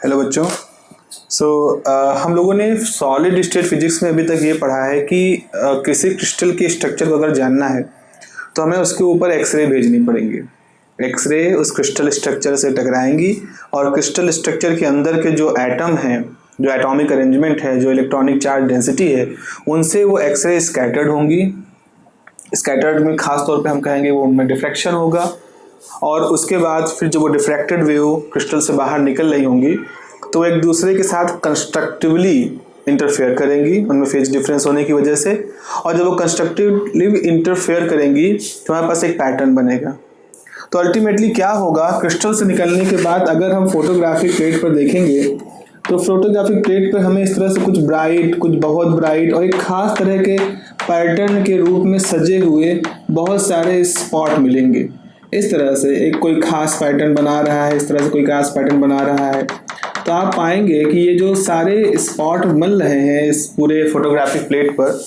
Hello बच्चों। हम लोगों ने सॉलिड स्टेट फिजिक्स में अभी तक ये पढ़ा है कि किसी क्रिस्टल के स्ट्रक्चर को अगर जानना है तो हमें उसके ऊपर एक्सरे भेजनी पड़ेंगी। एक्सरे उस क्रिस्टल स्ट्रक्चर से टकराएंगी और क्रिस्टल स्ट्रक्चर के अंदर के जो एटम हैं, जो एटॉमिक अरेंजमेंट है, जो इलेक्ट्रॉनिक चार्ज डेंसिटी है, उनसे वो एक्सरे स्कैटर्ड होंगी। स्कैटर्ड में खास तौर पे हम कहेंगे वो उनमें डिफ्रैक्शन होगा और उसके बाद फिर जब वो डिफ्रैक्टेड वेव क्रिस्टल से बाहर निकल रही होंगी तो एक दूसरे के साथ कंस्ट्रक्टिवली इंटरफेयर करेंगी, उनमें फेज डिफरेंस होने की वजह से। और जब वो कंस्ट्रक्टिवली इंटरफेयर करेंगी तो हमारे पास एक पैटर्न बनेगा। तो अल्टीमेटली क्या होगा, क्रिस्टल से निकलने के बाद अगर हम फोटोग्राफिक प्लेट पर देखेंगे तो फोटोग्राफिक प्लेट पर हमें इस तरह से कुछ ब्राइट, कुछ बहुत ब्राइट और एक खास तरह के पैटर्न के रूप में सजे हुए बहुत सारे स्पॉट मिलेंगे। इस तरह से एक कोई खास पैटर्न बना रहा है, इस तरह से कोई खास पैटर्न बना रहा है, तो आप पाएंगे कि ये जो सारे स्पॉट मिल रहे हैं इस पूरे फोटोग्राफिक प्लेट पर,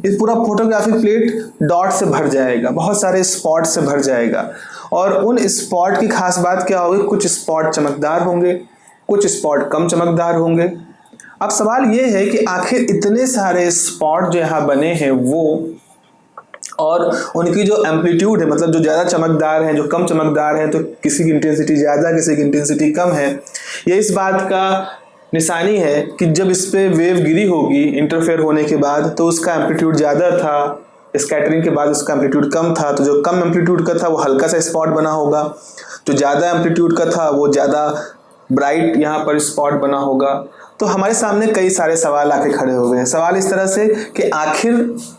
इस पूरा फोटोग्राफिक प्लेट डॉट से भर जाएगा, बहुत सारे स्पॉट से भर जाएगा। और उन स्पॉट की खास बात क्या होगी, कुछ स्पॉट चमकदार होंगे, कुछ स्पॉट कम चमकदार होंगे। अब सवाल ये है कि आखिर इतने सारे स्पॉट जो यहाँ बने हैं वो और उनकी जो एम्पलीट्यूड है, मतलब जो ज़्यादा चमकदार हैं, जो कम चमकदार हैं, तो किसी की इंटेंसिटी ज़्यादा, किसी की इंटेंसिटी कम है, ये इस बात का निशानी है कि जब इस पे वेव गिरी होगी इंटरफेयर होने के बाद तो उसका एम्पलीट्यूड ज़्यादा था, स्कैटरिंग के बाद उसका एम्पलीट्यूड कम था, तो जो कम एम्पलीट्यूड का था वो हल्का सा स्पॉट बना होगा, जो ज़्यादा एम्पलीट्यूड का था वो ज़्यादा ब्राइट यहाँ पर स्पॉट बना होगा। तो हमारे सामने कई सारे सवाल आके खड़े हो गए हैं। सवाल इस तरह से कि आखिर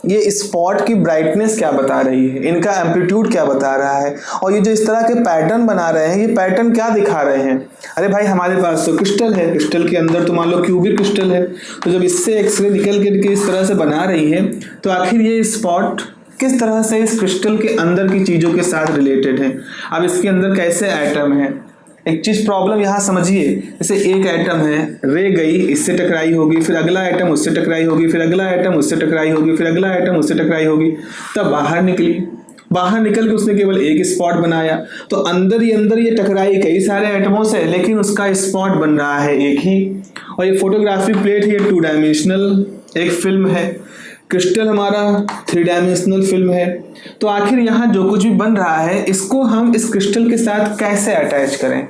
ये स्पॉट की ब्राइटनेस क्या बता रही है, इनका एम्पलीट्यूड क्या बता रहा है, और ये जो इस तरह के पैटर्न बना रहे हैं, ये पैटर्न क्या दिखा रहे हैं। अरे भाई, हमारे पास तो क्रिस्टल है, क्रिस्टल के अंदर तो मान लो क्यूबिक क्रिस्टल है, तो जब इससे एक्सरे निकल के इस तरह से बना रही है तो आखिर ये स्पॉट किस तरह से इस क्रिस्टल के अंदर की चीज़ों के साथ रिलेटेड है। अब इसके अंदर कैसे एटम है, एक चीज प्रॉब्लम यहाँ समझिए। जैसे एक एटम है, रे गई, इससे टकराई होगी, फिर अगला एटम उससे टकराई होगी, फिर अगला एटम उससे टकराई होगी, फिर अगला एटम उससे टकराई होगी, तब बाहर निकली। बाहर निकल के उसने केवल एक स्पॉट बनाया, तो अंदर ही अंदर ये टकराई कई सारे एटमों से, लेकिन उसका स्पॉट बन रहा है एक ही। और ये फोटोग्राफिक प्लेट ये 2 डायमेंशनल एक फिल्म है, क्रिस्टल हमारा 3 डायमेंशनल फिल्म है। तो आखिर यहाँ जो कुछ भी बन रहा है इसको हम इस क्रिस्टल के साथ कैसे अटैच करें,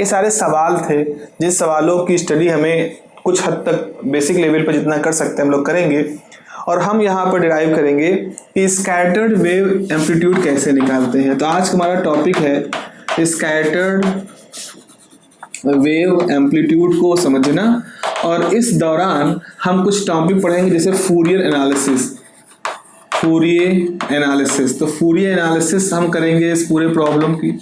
ये सारे सवाल थे जिन सवालों की स्टडी हमें कुछ हद तक बेसिक लेवल पर जितना कर सकते हैं हम लोग करेंगे। और हम यहाँ पर डिराइव करेंगे कि स्कैटर्ड वेव एम्पलीट्यूड कैसे निकालते हैं। तो आज हमारा टॉपिक है स्कैटर्ड वेव एम्पलीट्यूड को समझना, और इस दौरान हम कुछ टॉपिक पढ़ेंगे जैसे फूरियर एनालिसिस। फूरियर एनालिसिस, तो फूरियर एनालिसिस हम करेंगे इस पूरे प्रॉब्लम की।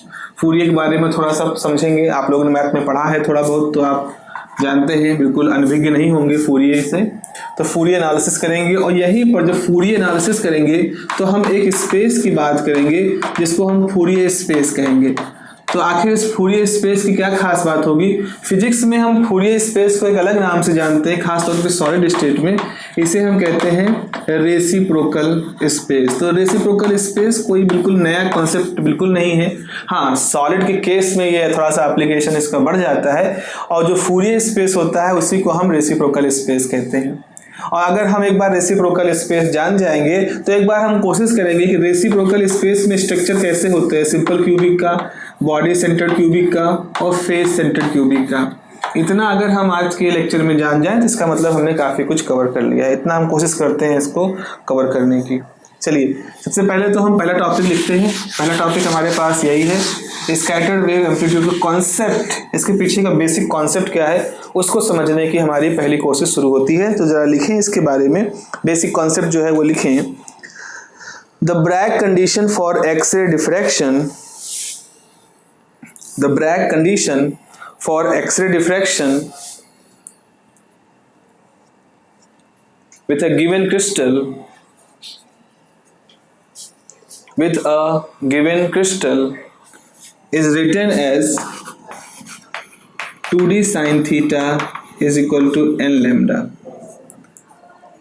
फूरियर के बारे में थोड़ा सा समझेंगे, आप लोगों ने मैथ में पढ़ा है थोड़ा बहुत, तो आप जानते हैं, बिल्कुल अनभिज्ञ नहीं होंगे फूरियर से। तो फूरियर एनालिसिस करेंगे, और यहीं पर जब फूरियर एनालिसिस करेंगे तो हम एक स्पेस की बात करेंगे जिसको हम फूरियर स्पेस कहेंगे। तो आखिर इस फूरियर स्पेस की क्या खास बात होगी। फिजिक्स में हम फूरियर स्पेस को एक अलग नाम से जानते हैं, खासतौर पर सॉलिड स्टेट में इसे हम कहते हैं रेसिप्रोकल स्पेस। तो रेसिप्रोकल स्पेस कोई बिल्कुल नया कॉन्सेप्ट बिल्कुल नहीं है। हाँ, सॉलिड के केस में ये थोड़ा सा एप्लीकेशन इसका बढ़ जाता है, और जो फूरियर स्पेस होता है उसी को हम रेसिप्रोकल स्पेस कहते हैं। और अगर हम एक बार रेसिप्रोकल स्पेस जान जाएंगे तो एक बार हम कोशिश करेंगे कि रेसिप्रोकल स्पेस में स्ट्रक्चर कैसे होते हैं, सिंपल क्यूबिक का, बॉडी सेंटर्ड क्यूबिक का और फेस सेंटर्ड क्यूबिक का। इतना अगर हम आज के लेक्चर में जान जाएं तो इसका मतलब हमने काफ़ी कुछ कवर कर लिया है। इतना हम कोशिश करते हैं इसको कवर करने की। चलिए, सबसे पहले तो हम पहला टॉपिक लिखते हैं। पहला टॉपिक हमारे पास यही है, स्कैटर्ड वेव एम्पलीट्यूड का कॉन्सेप्ट, इसके पीछे का बेसिक कॉन्सेप्ट क्या है उसको समझने की हमारी पहली कोशिश शुरू होती है। तो ज़रा लिखें इसके बारे में, बेसिक कॉन्सेप्ट जो है वो लिखें। The Bragg condition for x ray diffraction, the Bragg condition for X-ray diffraction with a given crystal is written as 2d sin theta is equal to n lambda।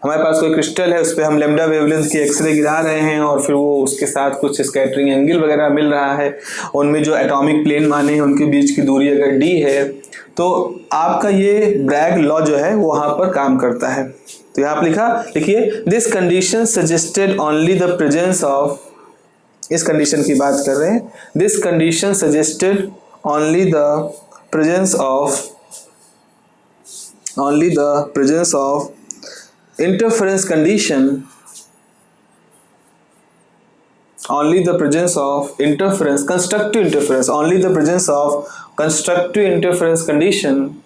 हमारे पास कोई क्रिस्टल है, उस पर हम लैम्डा वेवलेंथ की एक्सरे गिरा रहे हैं और फिर वो उसके साथ कुछ स्कैटरिंग एंगल वगैरह मिल रहा है। उनमें जो एटॉमिक प्लेन माने हैं उनके बीच की दूरी अगर d है तो आपका ये ब्रैग लॉ जो है वो वहां पर काम करता है। तो यहाँ आप लिखिए this condition suggested only the presence of, इस कंडीशन की बात कर रहे हैं, this condition suggested only the presence of interference condition, only the presence of interference, constructive interference, only the presence of constructive interference condition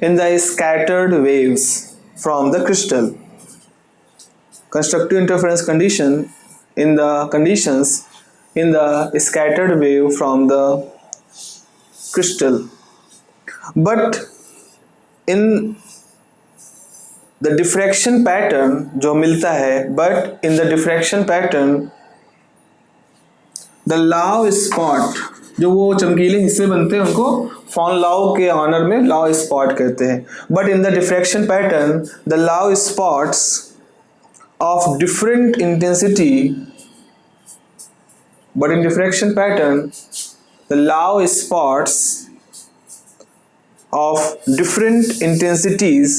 in the scattered waves from the crystal. Constructive interference condition in the conditions in the scattered wave from the crystal, but in the diffraction pattern जो मिलता है, but in the diffraction pattern the लाव spot, जो वो चमकीले हिस्से बनते हैं उनको फॉन लाव के ऑनर में लाव स्पॉट कहते हैं, but in the diffraction pattern the Laue spots of different intensity, but in diffraction pattern the Lau spots of different intensities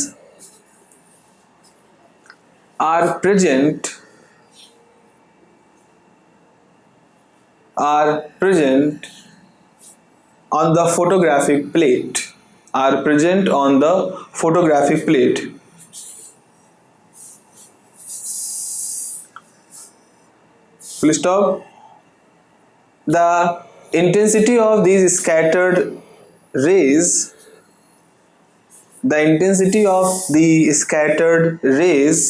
are present on the photographic plate, full stop. The intensity of these scattered rays, the intensity of the scattered rays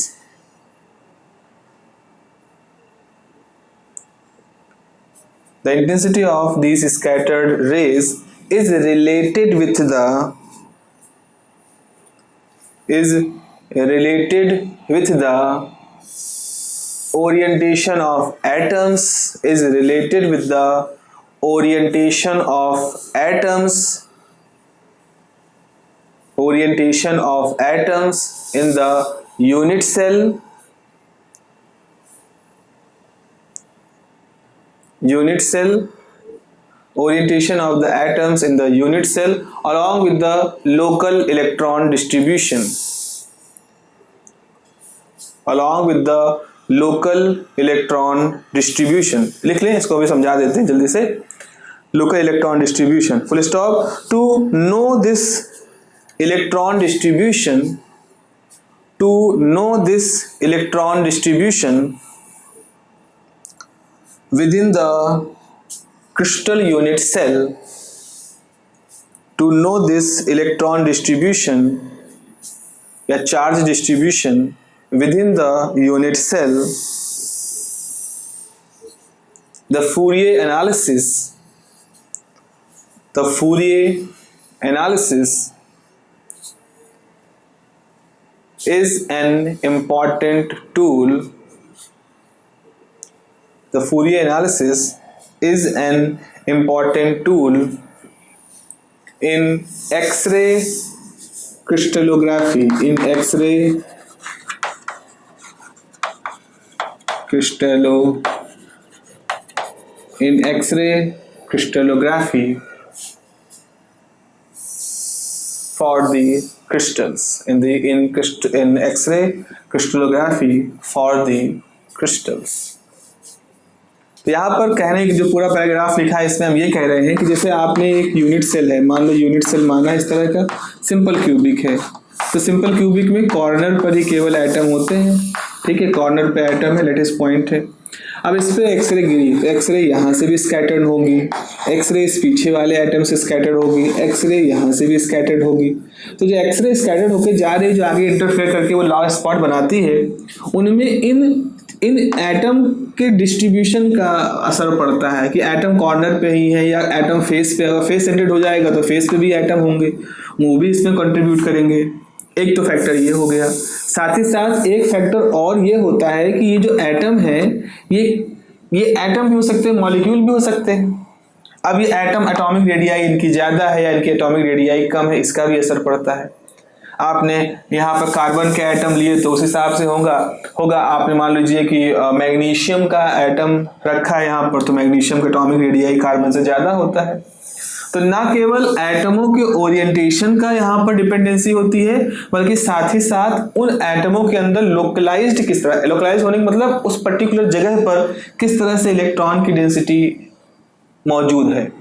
the intensity of these scattered rays is related with the orientation of atoms, is related with the orientation of atoms in the unit cell, orientation of the atoms in the unit cell along with the local electron distribution, लिख लें, इसको भी समझा देते हैं जल्दी से। Local electron distribution, full stop. To know this electron distribution within the crystal unit cell, to know this electron distribution या charge distribution within the unit cell, the Fourier analysis is an important tool. The Fourier analysis is an important tool in X-ray crystallography, for the crystals, in X-ray crystallography for the crystals. तो यहाँ पर कहने की जो पूरा paragraph लिखा है इसमें हम ये कह रहे हैं कि जैसे आपने एक यूनिट सेल है, मान लो यूनिट सेल माना इस तरह का सिंपल क्यूबिक है, तो सिंपल क्यूबिक में कॉर्नर पर ही केवल एटम होते हैं, ठीक है, कॉर्नर पे एटम है, लेटेस्ट पॉइंट है। अब इस पे एक्सरे गिरी तो एक्सरे यहाँ से भी स्कैटर्ड होगी, एक्सरे इस पीछे वाले एटम से स्कैटर्ड होगी, एक्सरे यहाँ से भी स्कैटर्ड होगी। तो जो एक्सरे स्कैटर्ड होकर जा रही, जो आगे इंटरफेयर करके वो लार्ज स्पॉट बनाती है, उनमें इन एटम के डिस्ट्रीब्यूशन का असर पड़ता है कि एटम कॉर्नर पे ही है या एटम फेस पे, अगर फेस सेंटर्ड हो जाएगा तो फेस पे भी एटम होंगे, वो भी इसमें कंट्रीब्यूट करेंगे। एक तो फैक्टर ये हो गया, साथ ही साथ एक फैक्टर और ये होता है कि ये जो एटम है ये एटम भी हो सकते हैं, मॉलिक्यूल भी हो सकते हैं। अब ये एटम एटॉमिक रेडियाई इनकी ज़्यादा है या इनकी एटॉमिक रेडियाई कम है, इसका भी असर पड़ता है। आपने यहाँ पर कार्बन के एटम लिए तो उस हिसाब से होगा आपने मान लीजिए कि मैग्नीशियम का एटम रखा है यहाँ पर, तो मैग्नीशियम का एटॉमिक रेडियाई कार्बन से ज्यादा होता है। तो ना केवल एटमों के ओरिएंटेशन का यहाँ पर डिपेंडेंसी होती है, बल्कि साथ ही साथ उन एटमों के अंदर लोकलाइज्ड किस तरह, लोकलाइज होने का मतलब उस पर्टिकुलर जगह पर किस तरह से इलेक्ट्रॉन की डेंसिटी मौजूद है।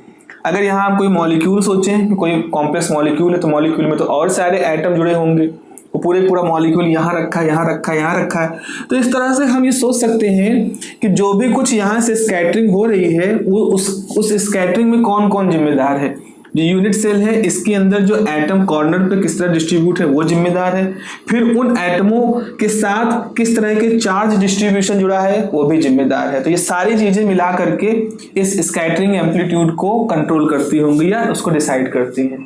अगर यहाँ आप कोई मॉलिक्यूल सोचें कि कोई कॉम्प्लेक्स मॉलिक्यूल है, तो मॉलिक्यूल में तो और सारे एटम जुड़े होंगे, वो पूरा मॉलिक्यूल यहाँ रखा है, यहाँ रखा है, यहाँ रखा है। तो इस तरह से हम ये सोच सकते हैं कि जो भी कुछ यहाँ से स्कैटरिंग हो रही है वो उस स्कैटरिंग में कौन कौन जिम्मेदार है। जो यूनिट सेल है इसके अंदर जो एटम कॉर्नर पे किस तरह डिस्ट्रीब्यूट है वो जिम्मेदार है। फिर उन एटमों के साथ किस तरह के चार्ज डिस्ट्रीब्यूशन जुड़ा है वो भी जिम्मेदार है। तो ये सारी चीजें मिला करके इस स्कैटरिंग एम्पलीट्यूड को कंट्रोल करती होंगी या उसको डिसाइड करती हैं।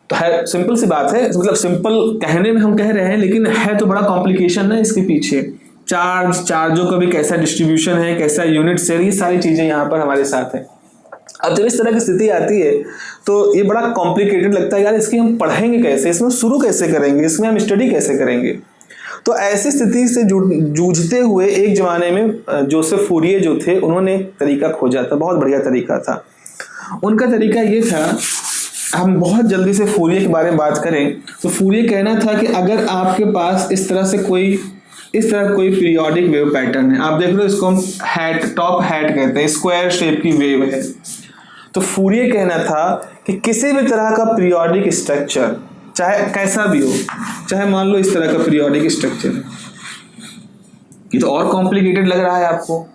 तो है सिंपल सी बात है, मतलब सिंपल कहने में हम कह रहे हैं, लेकिन है तो बड़ा कॉम्प्लिकेशन है इसके पीछे। चार्जों का भी कैसा डिस्ट्रीब्यूशन है, कैसा यूनिट सेल, ये सारी चीजें यहाँ पर हमारे साथ है। अब जब इस तरह की स्थिति आती है तो ये बड़ा कॉम्प्लिकेटेड लगता है, यार इसकी हम पढ़ेंगे कैसे, इसमें शुरू कैसे करेंगे, इसमें हम स्टडी कैसे करेंगे। तो ऐसी स्थिति से जूझते हुए एक जमाने में जोसेफ फूरिये जो थे उन्होंने तरीका खोजा था, बहुत बढ़िया तरीका था। उनका तरीका ये था, हम बहुत जल्दी से फूरिये के बारे में बात करें तो फूरिये कहना था कि अगर आपके पास इस तरह कोई पीरियोडिक वेव पैटर्न है, आप देख लो इसको हम टॉप हैट कहते हैं, स्क्वायर शेप की वेव है। तो फूरिये कहना था कि किसी भी तरह का पीरियोडिक स्ट्रक्चर, चाहे कैसा भी हो, चाहे मान लो इस तरह का पीरियोडिक स्ट्रक्चर है, ये तो और कॉम्प्लिकेटेड लग रहा है आपको,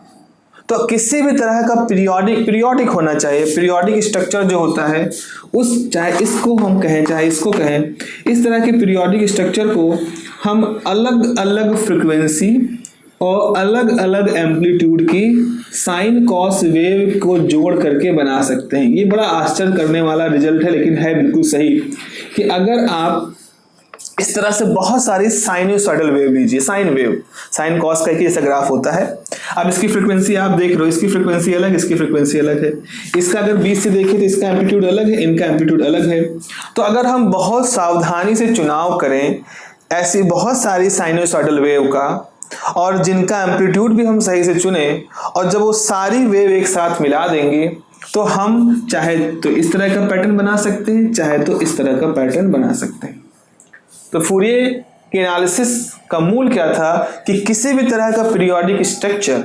तो किसी भी तरह का पीरियोडिक होना चाहिए। पीरियोडिक स्ट्रक्चर जो होता है उस, चाहे इसको हम कहें चाहे इसको कहें, इस तरह के पीरियोडिक स्ट्रक्चर को हम अलग अलग फ्रीक्वेंसी और अलग अलग एम्पलीट्यूड की साइन कॉस वेव को जोड़ करके बना सकते हैं। ये बड़ा आश्चर्य करने वाला रिजल्ट है, लेकिन है बिल्कुल सही कि अगर आप इस तरह से बहुत सारी साइनोसॉइडल वेव लीजिए, साइन कॉस का एक ऐसा ग्राफ होता है। अब इसकी फ्रीक्वेंसी आप देख रहे हो, इसकी फ्रीक्वेंसी अलग, इसकी फ्रीक्वेंसी अलग है, इसका अगर बीच से देखें तो इसका एम्पलीट्यूड अलग है, इनका एम्पलीट्यूड अलग है। तो अगर हम बहुत सावधानी से चुनाव करें ऐसी बहुत सारी साइनोसॉइडल वेव का, और जिनका एम्पलीट्यूड भी हम सही से चुने, और जब वो सारी वेव एक साथ मिला देंगे तो हम चाहे तो इस तरह का पैटर्न बना सकते हैं, चाहे तो इस तरह का पैटर्न बना सकते हैं। तो फूरिये के एनालिसिस का मूल क्या था कि किसी भी तरह का पीरियोडिक स्ट्रक्चर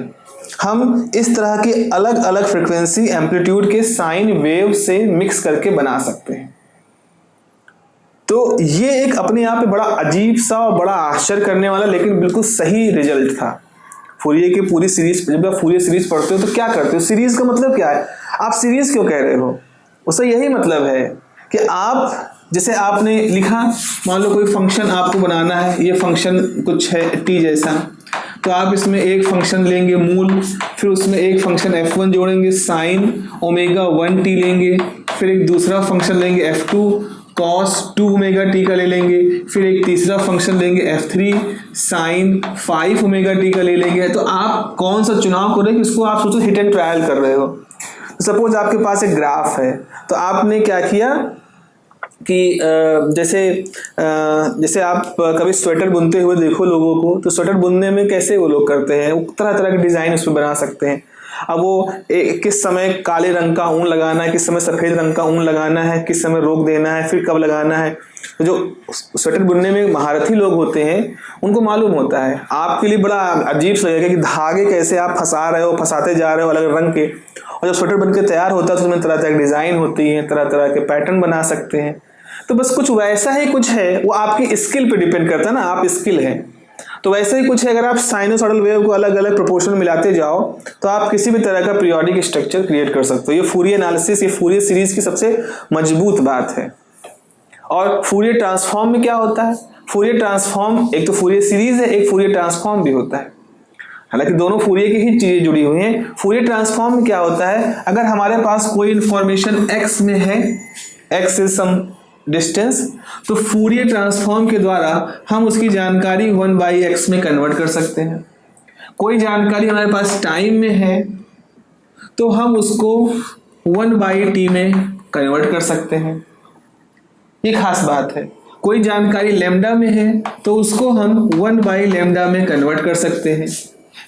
हम इस तरह के अलग अलग फ्रीक्वेंसी एम्पलीट्यूड के साइन वेव से मिक्स करके बना सकते हैं। तो ये एक अपने आप में बड़ा अजीब सा और बड़ा आश्चर्य करने वाला लेकिन बिल्कुल सही रिजल्ट था। फूरिये की पूरी सीरीज, जब आप फूरिये सीरीज पढ़ते हो तो क्या करते हो, सीरीज का मतलब क्या है, आप सीरीज क्यों कह रहे हो, उसका यही मतलब है कि आप, जैसे आपने लिखा, मान लो कोई फंक्शन आपको बनाना है, ये फंक्शन कुछ है t जैसा, तो आप इसमें एक फंक्शन लेंगे मूल, फिर उसमें एक फंक्शन f1 जोड़ेंगे साइन ओमेगा 1t लेंगे, फिर एक दूसरा फंक्शन लेंगे f2 cos 2 ओमेगा t का ले लेंगे, फिर एक तीसरा फंक्शन लेंगे f3 साइन 5 ओमेगा t का ले लेंगे। तो आप कौन सा चुनाव करें कि उसको आप सोचो हिट एंड ट्रायल कर रहे हो। तो सपोज आपके पास एक ग्राफ है, तो आपने क्या किया कि जैसे आप कभी स्वेटर बुनते हुए देखो लोगों को, तो स्वेटर बुनने में कैसे वो लोग करते हैं, वो तरह तरह के डिजाइन उसमें बना सकते हैं। अब वो किस समय काले रंग का ऊन लगाना है, किस समय सफेद रंग का ऊन लगाना है, किस समय रोक देना है, फिर कब लगाना है। तो जो स्वेटर बुनने में महारथी लोग होते हैं उनको मालूम होता है। आपके लिए बड़ा अजीब सा लगेगा कि धागे कैसे आप फंसा रहे हो, फंसाते जा रहे हो अलग रंग के, और जब स्वेटर बन के तैयार होता है तो उसमें तरह तरह की डिजाइन होती है, तरह तरह के पैटर्न बना सकते हैं। तो बस कुछ वैसा ही कुछ है, वो आपकी स्किल पे डिपेंड करता है ना, आप स्किल है। तो वैसे ही कुछ है, अगर आप साइनोसॉइडल वेव को अलग अलग प्रोपोर्शन मिलाते जाओ तो आप किसी भी तरह का पीरियोडिक स्ट्रक्चर क्रिएट कर सकते हो। ये फूरिये एनालिसिस, ये फूरिये सीरीज की सबसे मजबूत बात है। और फूरिये ट्रांसफॉर्म में क्या होता है, फूरिये ट्रांसफॉर्म, एक तो फूरिये सीरीज है, एक फूरिये ट्रांसफॉर्म भी होता है। हालांकि दोनों फूरिये की ही चीजें जुड़ी हुई हैं। फूरिये ट्रांसफॉर्म में क्या होता है, अगर हमारे पास कोई इंफॉर्मेशन x में है, x इज सम डिस्टेंस, तो फूरिये ट्रांसफॉर्म के द्वारा हम उसकी जानकारी 1/x में कन्वर्ट कर सकते हैं। कोई जानकारी हमारे पास टाइम में है तो हम उसको 1/t में कन्वर्ट कर सकते हैं। ये खास बात है। कोई जानकारी लैम्डा में है तो उसको हम 1/λ में कन्वर्ट कर सकते हैं।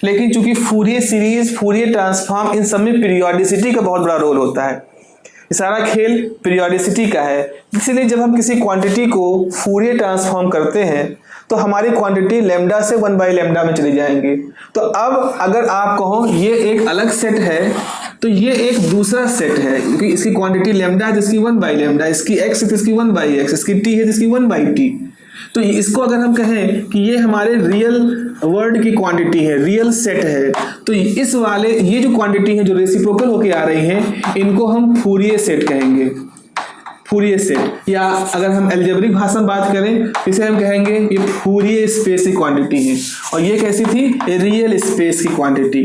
लेकिन चूंकि फूरियर सीरीज, फूरियर ट्रांसफॉर्म, इन सब में पीरियोडिसिटी का बहुत बड़ा रोल होता है। ये सारा खेल पीरियोडिसिटी का है। इसलिए जब हम किसी क्वांटिटी को फूरियर ट्रांसफॉर्म करते हैं तो हमारी क्वांटिटी लैम्डा से 1/λ में चली जाएंगी। तो अब अगर आप कहो ये एक अलग सेट है तो ये एक दूसरा सेट है, क्योंकि इसकी क्वांटिटी लैम्डा है जिसकी 1/λ, इसकी x है तो इसकी 1/x, इसकी t है तो इसकी 1/t। तो इसको अगर हम कहें कि ये हमारे रियल वर्ड की क्वांटिटी है, रियल सेट है, तो इस वाले ये जो क्वांटिटी है जो रेसिप्रोकल होके आ रही हैं, इनको हम फूरियर सेट कहेंगे। फूरियर सेट, या अगर हम अलजेब्रिक भाषा में बात करें इसे हम कहेंगे ये फूरियर स्पेस की क्वांटिटी है। और ये कैसी थी? रियल स्पेस की क्वांटिटी।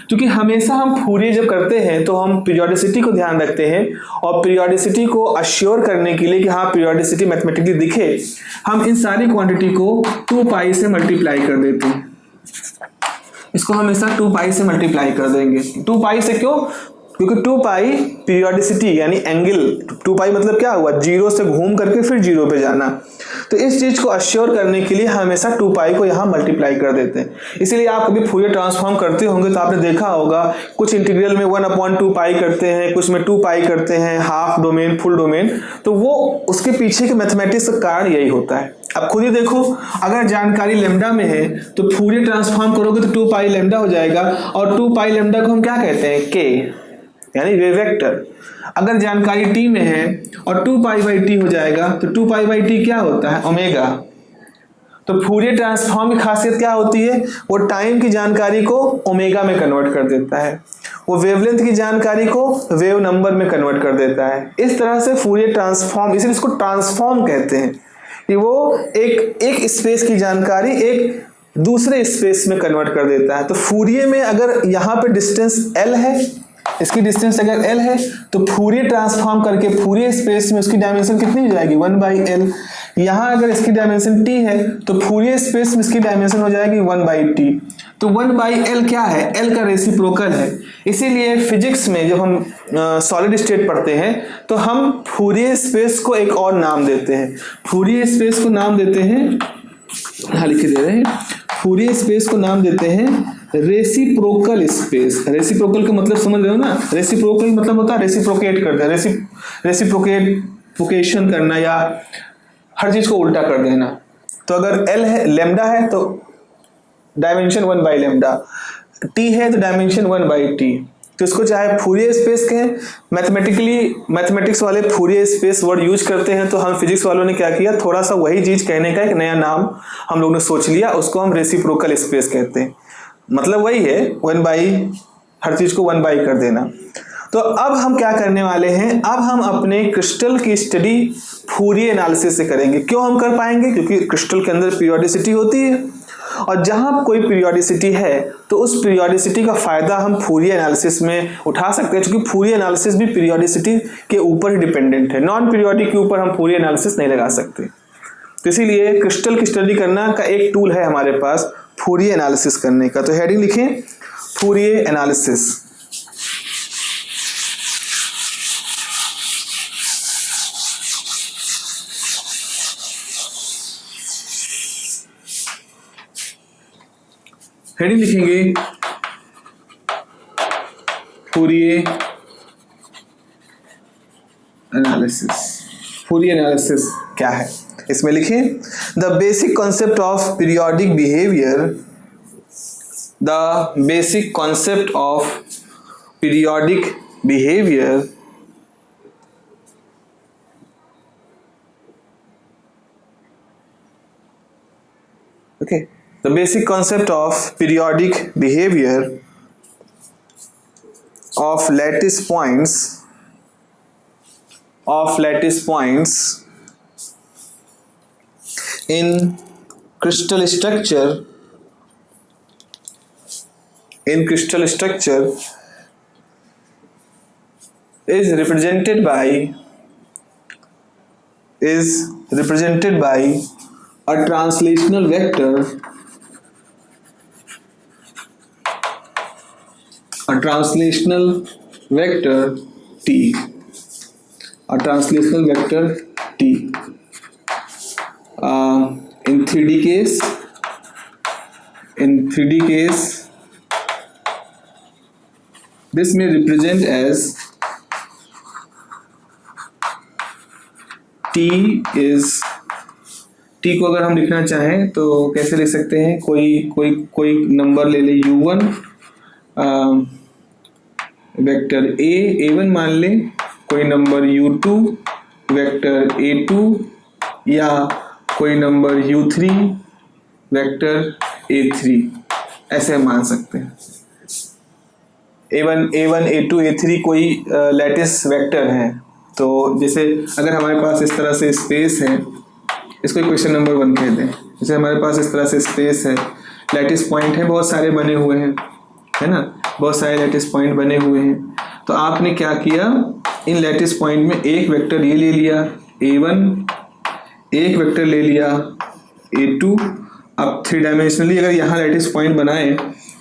क्योंकि हमेशा हम फूरियर जब करते हैं तो हम पीरियोडिसिटी को ध्यान रखते हैं, और पीरियोडिसिटी को अश्योर करने के लिए कि हाँ पीरियोडिसिटी मैथमेटिकली दिखे, हम इन सारी क्वांटिटी को 2π से मल्टीप्लाई कर देते हैं। इसको हमेशा 2π से मल्टीप्लाई कर देंगे। 2π से क्यों? क्योंकि 2π पीरियोडिसिटी यानी एंगल, 2π मतलब क्या हुआ? जीरो से घूम करके फिर जीरो पे जाना। तो इस चीज को अश्योर करने के लिए हमेशा 2π को यहाँ मल्टीप्लाई कर देते हैं। इसीलिए आप कभी फूरियर ट्रांसफॉर्म करते होंगे तो आपने देखा होगा कुछ इंटीग्रल में 1/2π करते हैं, कुछ में 2π करते हैं, हाफ डोमेन, फुल डोमेन। तो वो उसके पीछे के मैथमेटिक्स का कारण यही होता है। अब खुद ही देखो, अगर जानकारी लैम्डा में है तो फूरियर ट्रांसफॉर्म करोगे तो 2πλ हो जाएगा, और 2πλ को हम क्या कहते हैं? k, यानी वेव वेक्टर। अगर जानकारी t में है और 2π/t हो जाएगा तो 2π/t क्या होता है? ओमेगा। तो फूरियर ट्रांसफॉर्म की खासियत क्या होती है? वो टाइम की जानकारी को ओमेगा में कन्वर्ट कर देता है, वो वेवलेंथ की जानकारी को वेव नंबर में कन्वर्ट कर देता है। इस तरह से फूरियर ट्रांसफॉर्म, इसलिए इसको ट्रांसफॉर्म कहते हैं कि वो एक स्पेस की जानकारी एक दूसरे स्पेस में कन्वर्ट कर देता है। तो फूरियर में अगर यहाँ पे डिस्टेंस l है, इसकी डिस्टेंस अगर l है, तो फूरियर ट्रांसफॉर्म करके फूरियर स्पेस में उसकी डायमेंशन कितनी हो जाएगी? 1/l। यहाँ अगर इसकी डायमेंशन t है तो फूरियर स्पेस में इसकी डायमेंशन हो जाएगी 1/t। तो 1/l क्या है? l का रेसिप्रोकल है। इसीलिए फिजिक्स में जब हम सॉलिड स्टेट पढ़ते हैं तो हम फूरियर स्पेस को एक और नाम देते हैं। फूरियर स्पेस को नाम देते हैं, यहाँ लिख दे रहे हैं, फूरियर स्पेस को नाम देते हैं रेसिप्रोकल स्पेस। रेसिप्रोकल का मतलब समझ रहे हो ना? रेसिप्रोकल मतलब होता है रेसिप्रोकेट करना, रेसिप्रोकेशन करना, या हर चीज को उल्टा कर देना। तो अगर l है, लैम्डा है तो डायमेंशन 1/λ, t है तो डायमेंशन 1/t। तो इसको चाहे फूरियर स्पेस कहें, मैथमेटिक्स वाले फूरियर स्पेस वर्ड यूज करते हैं, तो हम फिजिक्स वालों ने क्या किया, थोड़ा सा वही चीज कहने का एक नया नाम हम लोगों ने सोच लिया, उसको हम रेसिप्रोकल स्पेस कहते हैं। मतलब वही है 1/, हर चीज को 1/, कर देना। तो अब हम क्या करने वाले हैं? अब हम अपने क्रिस्टल की स्टडी फूरियर एनालिसिस से करेंगे। क्यों हम कर पाएंगे? क्योंकि क्रिस्टल के अंदर पीरियोडिसिटी होती है, और जहां कोई पीरियोडिसिटी है तो उस पीरियोडिसिटी का फायदा हम फूरियर एनालिसिस में उठा सकते हैं, क्योंकि फूरियर एनालिसिस भी पीरियोडिसिटी के ऊपर ही डिपेंडेंट है। नॉन पीरियोडिक के ऊपर हम फूरियर एनालिसिस नहीं लगा सकते। तो इसीलिए क्रिस्टल की स्टडी करना का एक टूल है हमारे पास फूरियर एनालिसिस करने का। तो हेडिंग लिखें, फूरियर एनालिसिस। हेडिंग लिखेंगे फूरियर एनालिसिस। फूरियर एनालिसिस क्या है? इसमें लिखें, the basic concept of periodic behaviour, the basic concept of periodic behaviour okay, the basic concept of periodic behavior of lattice points in crystal structure is represented by a translational vector, t, in 3D case, this may represent as t को अगर हम लिखना चाहें तो कैसे लिख सकते हैं, कोई नंबर ले ले u1, वेक्टर a1 मान लें, कोई नंबर u2 वेक्टर a2, या कोई नंबर u3 वेक्टर a3, ऐसे हम मान सकते हैं। a1 a2 a3 कोई लैटिस वेक्टर है। तो जैसे अगर हमारे पास इस तरह से स्पेस है, इसको क्वेश्चन नंबर 1 कहते हैं। जैसे हमारे पास इस तरह से स्पेस है, लैटिस पॉइंट है, बहुत सारे बने हुए हैं, है ना, बहुत सारे लैटिस पॉइंट बने हुए हैं। तो आपने क्या किया, इन लैटिस पॉइंट में एक वेक्टर ये ले लिया a1, एक वेक्टर ले लिया a2। अब 3 डायमेंशनली अगर यहाँ लैटिस पॉइंट बनाए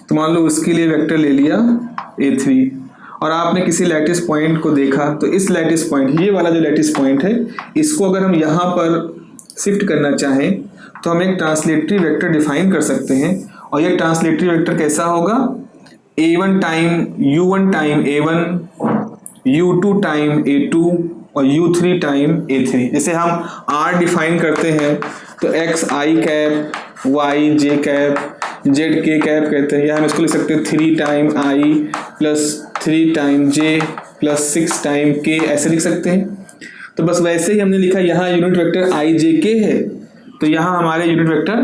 तो मान लो उसके लिए वेक्टर ले लिया a3, और आपने किसी लैटिस पॉइंट को देखा तो इस लैटिस पॉइंट, ये वाला जो लैटिस पॉइंट है, इसको अगर हम यहाँ पर शिफ्ट करना चाहें तो हम एक ट्रांसलेटरी वेक्टर डिफाइन कर सकते हैं। और ये ट्रांसलेटरी वेक्टर कैसा होगा, a1 time u1 time a1, u2 time a2 और u3 टाइम a3। जैसे हम r डिफाइन करते हैं तो x i cap, y j cap, z k cap कहते हैं, या हम इसको लिख सकते हैं 3 time i plus 3 time j plus 6 time k, ऐसे लिख सकते हैं। तो बस वैसे ही हमने लिखा, यहाँ unit vector i j k है, तो यहाँ हमारे unit vector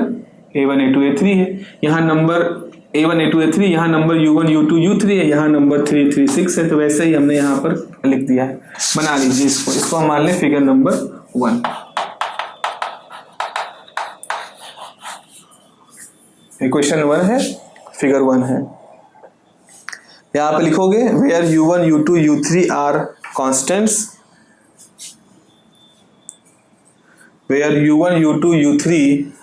a1 a2 a3 है, यहाँ नंबर a1 a2 a3, यहाँ नंबर u1 u2 u3 है, यहाँ नंबर 3 3 6 है। तो वैसे ही हमने यहाँ पर लिख दिया है। बना लीजिए इसको हम मान लें फिगर नंबर 1। क्वेश्चन 1 है, फिगर 1 है। यहाँ पे लिखोगे where u1 u2 u3 are constants, where u1 u2 u3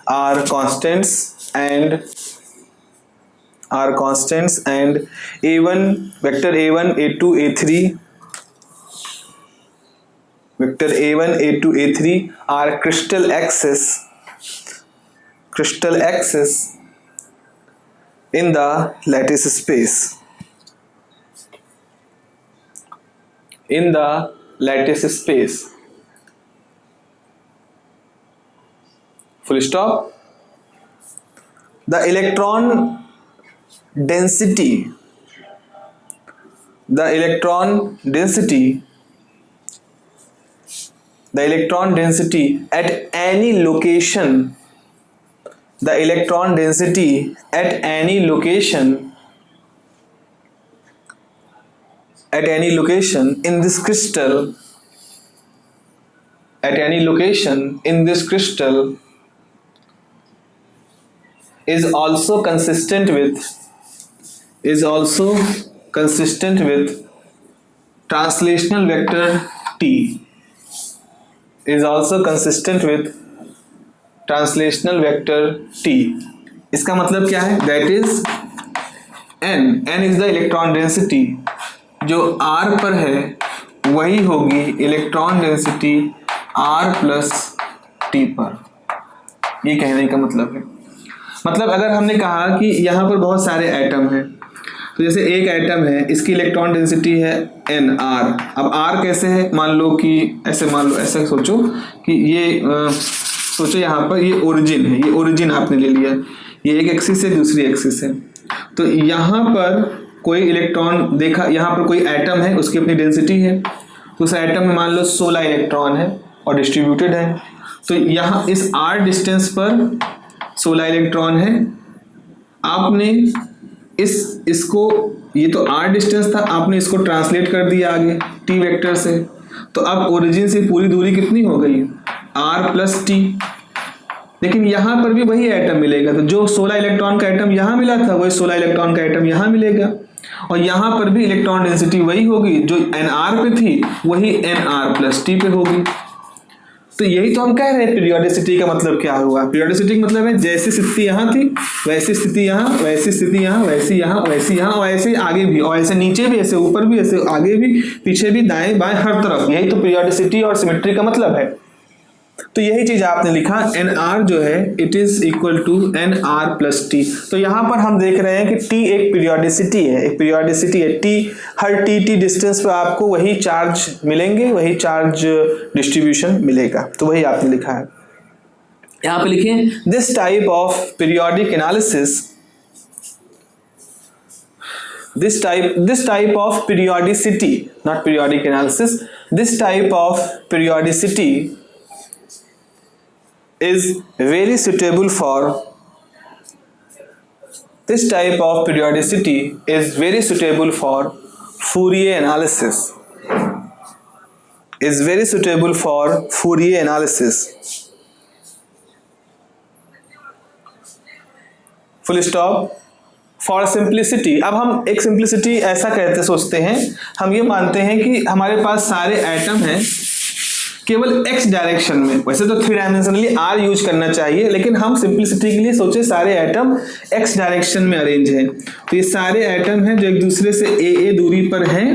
are constants and a1 vector a1 a2 a3 vector a1 a2 a3 are crystal axes in the lattice space, full stop. The electron density at any location, in this crystal is also consistent with translational vector t, इसका मतलब क्या है, that is n is the electron density, जो r पर है वही होगी electron density r plus t पर। ये कहने का मतलब है, मतलब अगर हमने कहा कि यहाँ पर बहुत सारे एटम हैं, तो जैसे एक एटम है, इसकी इलेक्ट्रॉन डेंसिटी है nr। अब r कैसे है, मान लो कि ऐसे सोचो कि ये सोचो यहाँ पर ये ओरिजिन है, ये ओरिजिन आपने ले लिया, ये एक एक्सिस है, दूसरी एक्सिस है। तो यहाँ पर कोई इलेक्ट्रॉन देखा, यहाँ पर कोई एटम है, उसकी अपनी डेंसिटी है, तो उस एटम में मान लो 16 इलेक्ट्रॉन है और डिस्ट्रीब्यूटेड है। तो यहाँ इस r डिस्टेंस पर 16 इलेक्ट्रॉन है। आपने इसको, ये तो r डिस्टेंस था, आपने इसको ट्रांसलेट कर दिया आगे t वेक्टर से, तो अब ओरिजिन से पूरी दूरी कितनी हो गई, r प्लस t। लेकिन यहाँ पर भी वही एटम मिलेगा, तो जो 16 इलेक्ट्रॉन का एटम यहाँ मिला था वही 16 इलेक्ट्रॉन का एटम यहाँ मिलेगा, और यहाँ पर भी इलेक्ट्रॉन डेंसिटी वही होगी, जो nr पे थी वही nr प्लस t पे होगी। तो यही तो हम कह रहे हैं पीरियोडिसिटी का मतलब क्या हुआ। पीरियोडिसिटी का मतलब है जैसी स्थिति यहाँ थी वैसी स्थिति यहाँ, वैसी स्थिति यहाँ, वैसी यहाँ, वैसी यहाँ, और ऐसे आगे भी, और ऐसे नीचे भी, ऐसे ऊपर भी, ऐसे आगे भी, पीछे भी, दाएं बाएं, हर तरफ। यही तो पीरियोडिसिटी और सिमेट्री का मतलब है। तो यही चीज आपने लिखा, एन आर जो है it is equal to N R plus T. तो यहां पर हम देख रहे हैं कि टी एक पीरियोडिसिटी है, एक पीरियोडिसिटी है। टी हर टी डिस्टेंस पे आपको वही चार्ज मिलेंगे, वही चार्ज डिस्ट्रीब्यूशन मिलेगा। तो वही आपने लिखा है। यहां पे लिखें this type of periodic analysis, this type of periodicity, not periodic analysis, this type of periodicity is very suitable for, this type of periodicity is very suitable for Fourier analysis, is very suitable for Fourier analysis, full stop। For simplicity, अब हम एक simplicity ऐसा कहते सोचते हैं, हम ये मानते हैं कि हमारे पास सारे एटम हैं केवल एक्स डायरेक्शन में। वैसे तो 3 डायमेंशनली आर यूज करना चाहिए, लेकिन हम सिंप्लिसिटी के लिए सोचे सारे एटम एक्स डायरेक्शन में अरेंज हैं। तो ये सारे एटम हैं जो एक दूसरे से ए दूरी पर हैं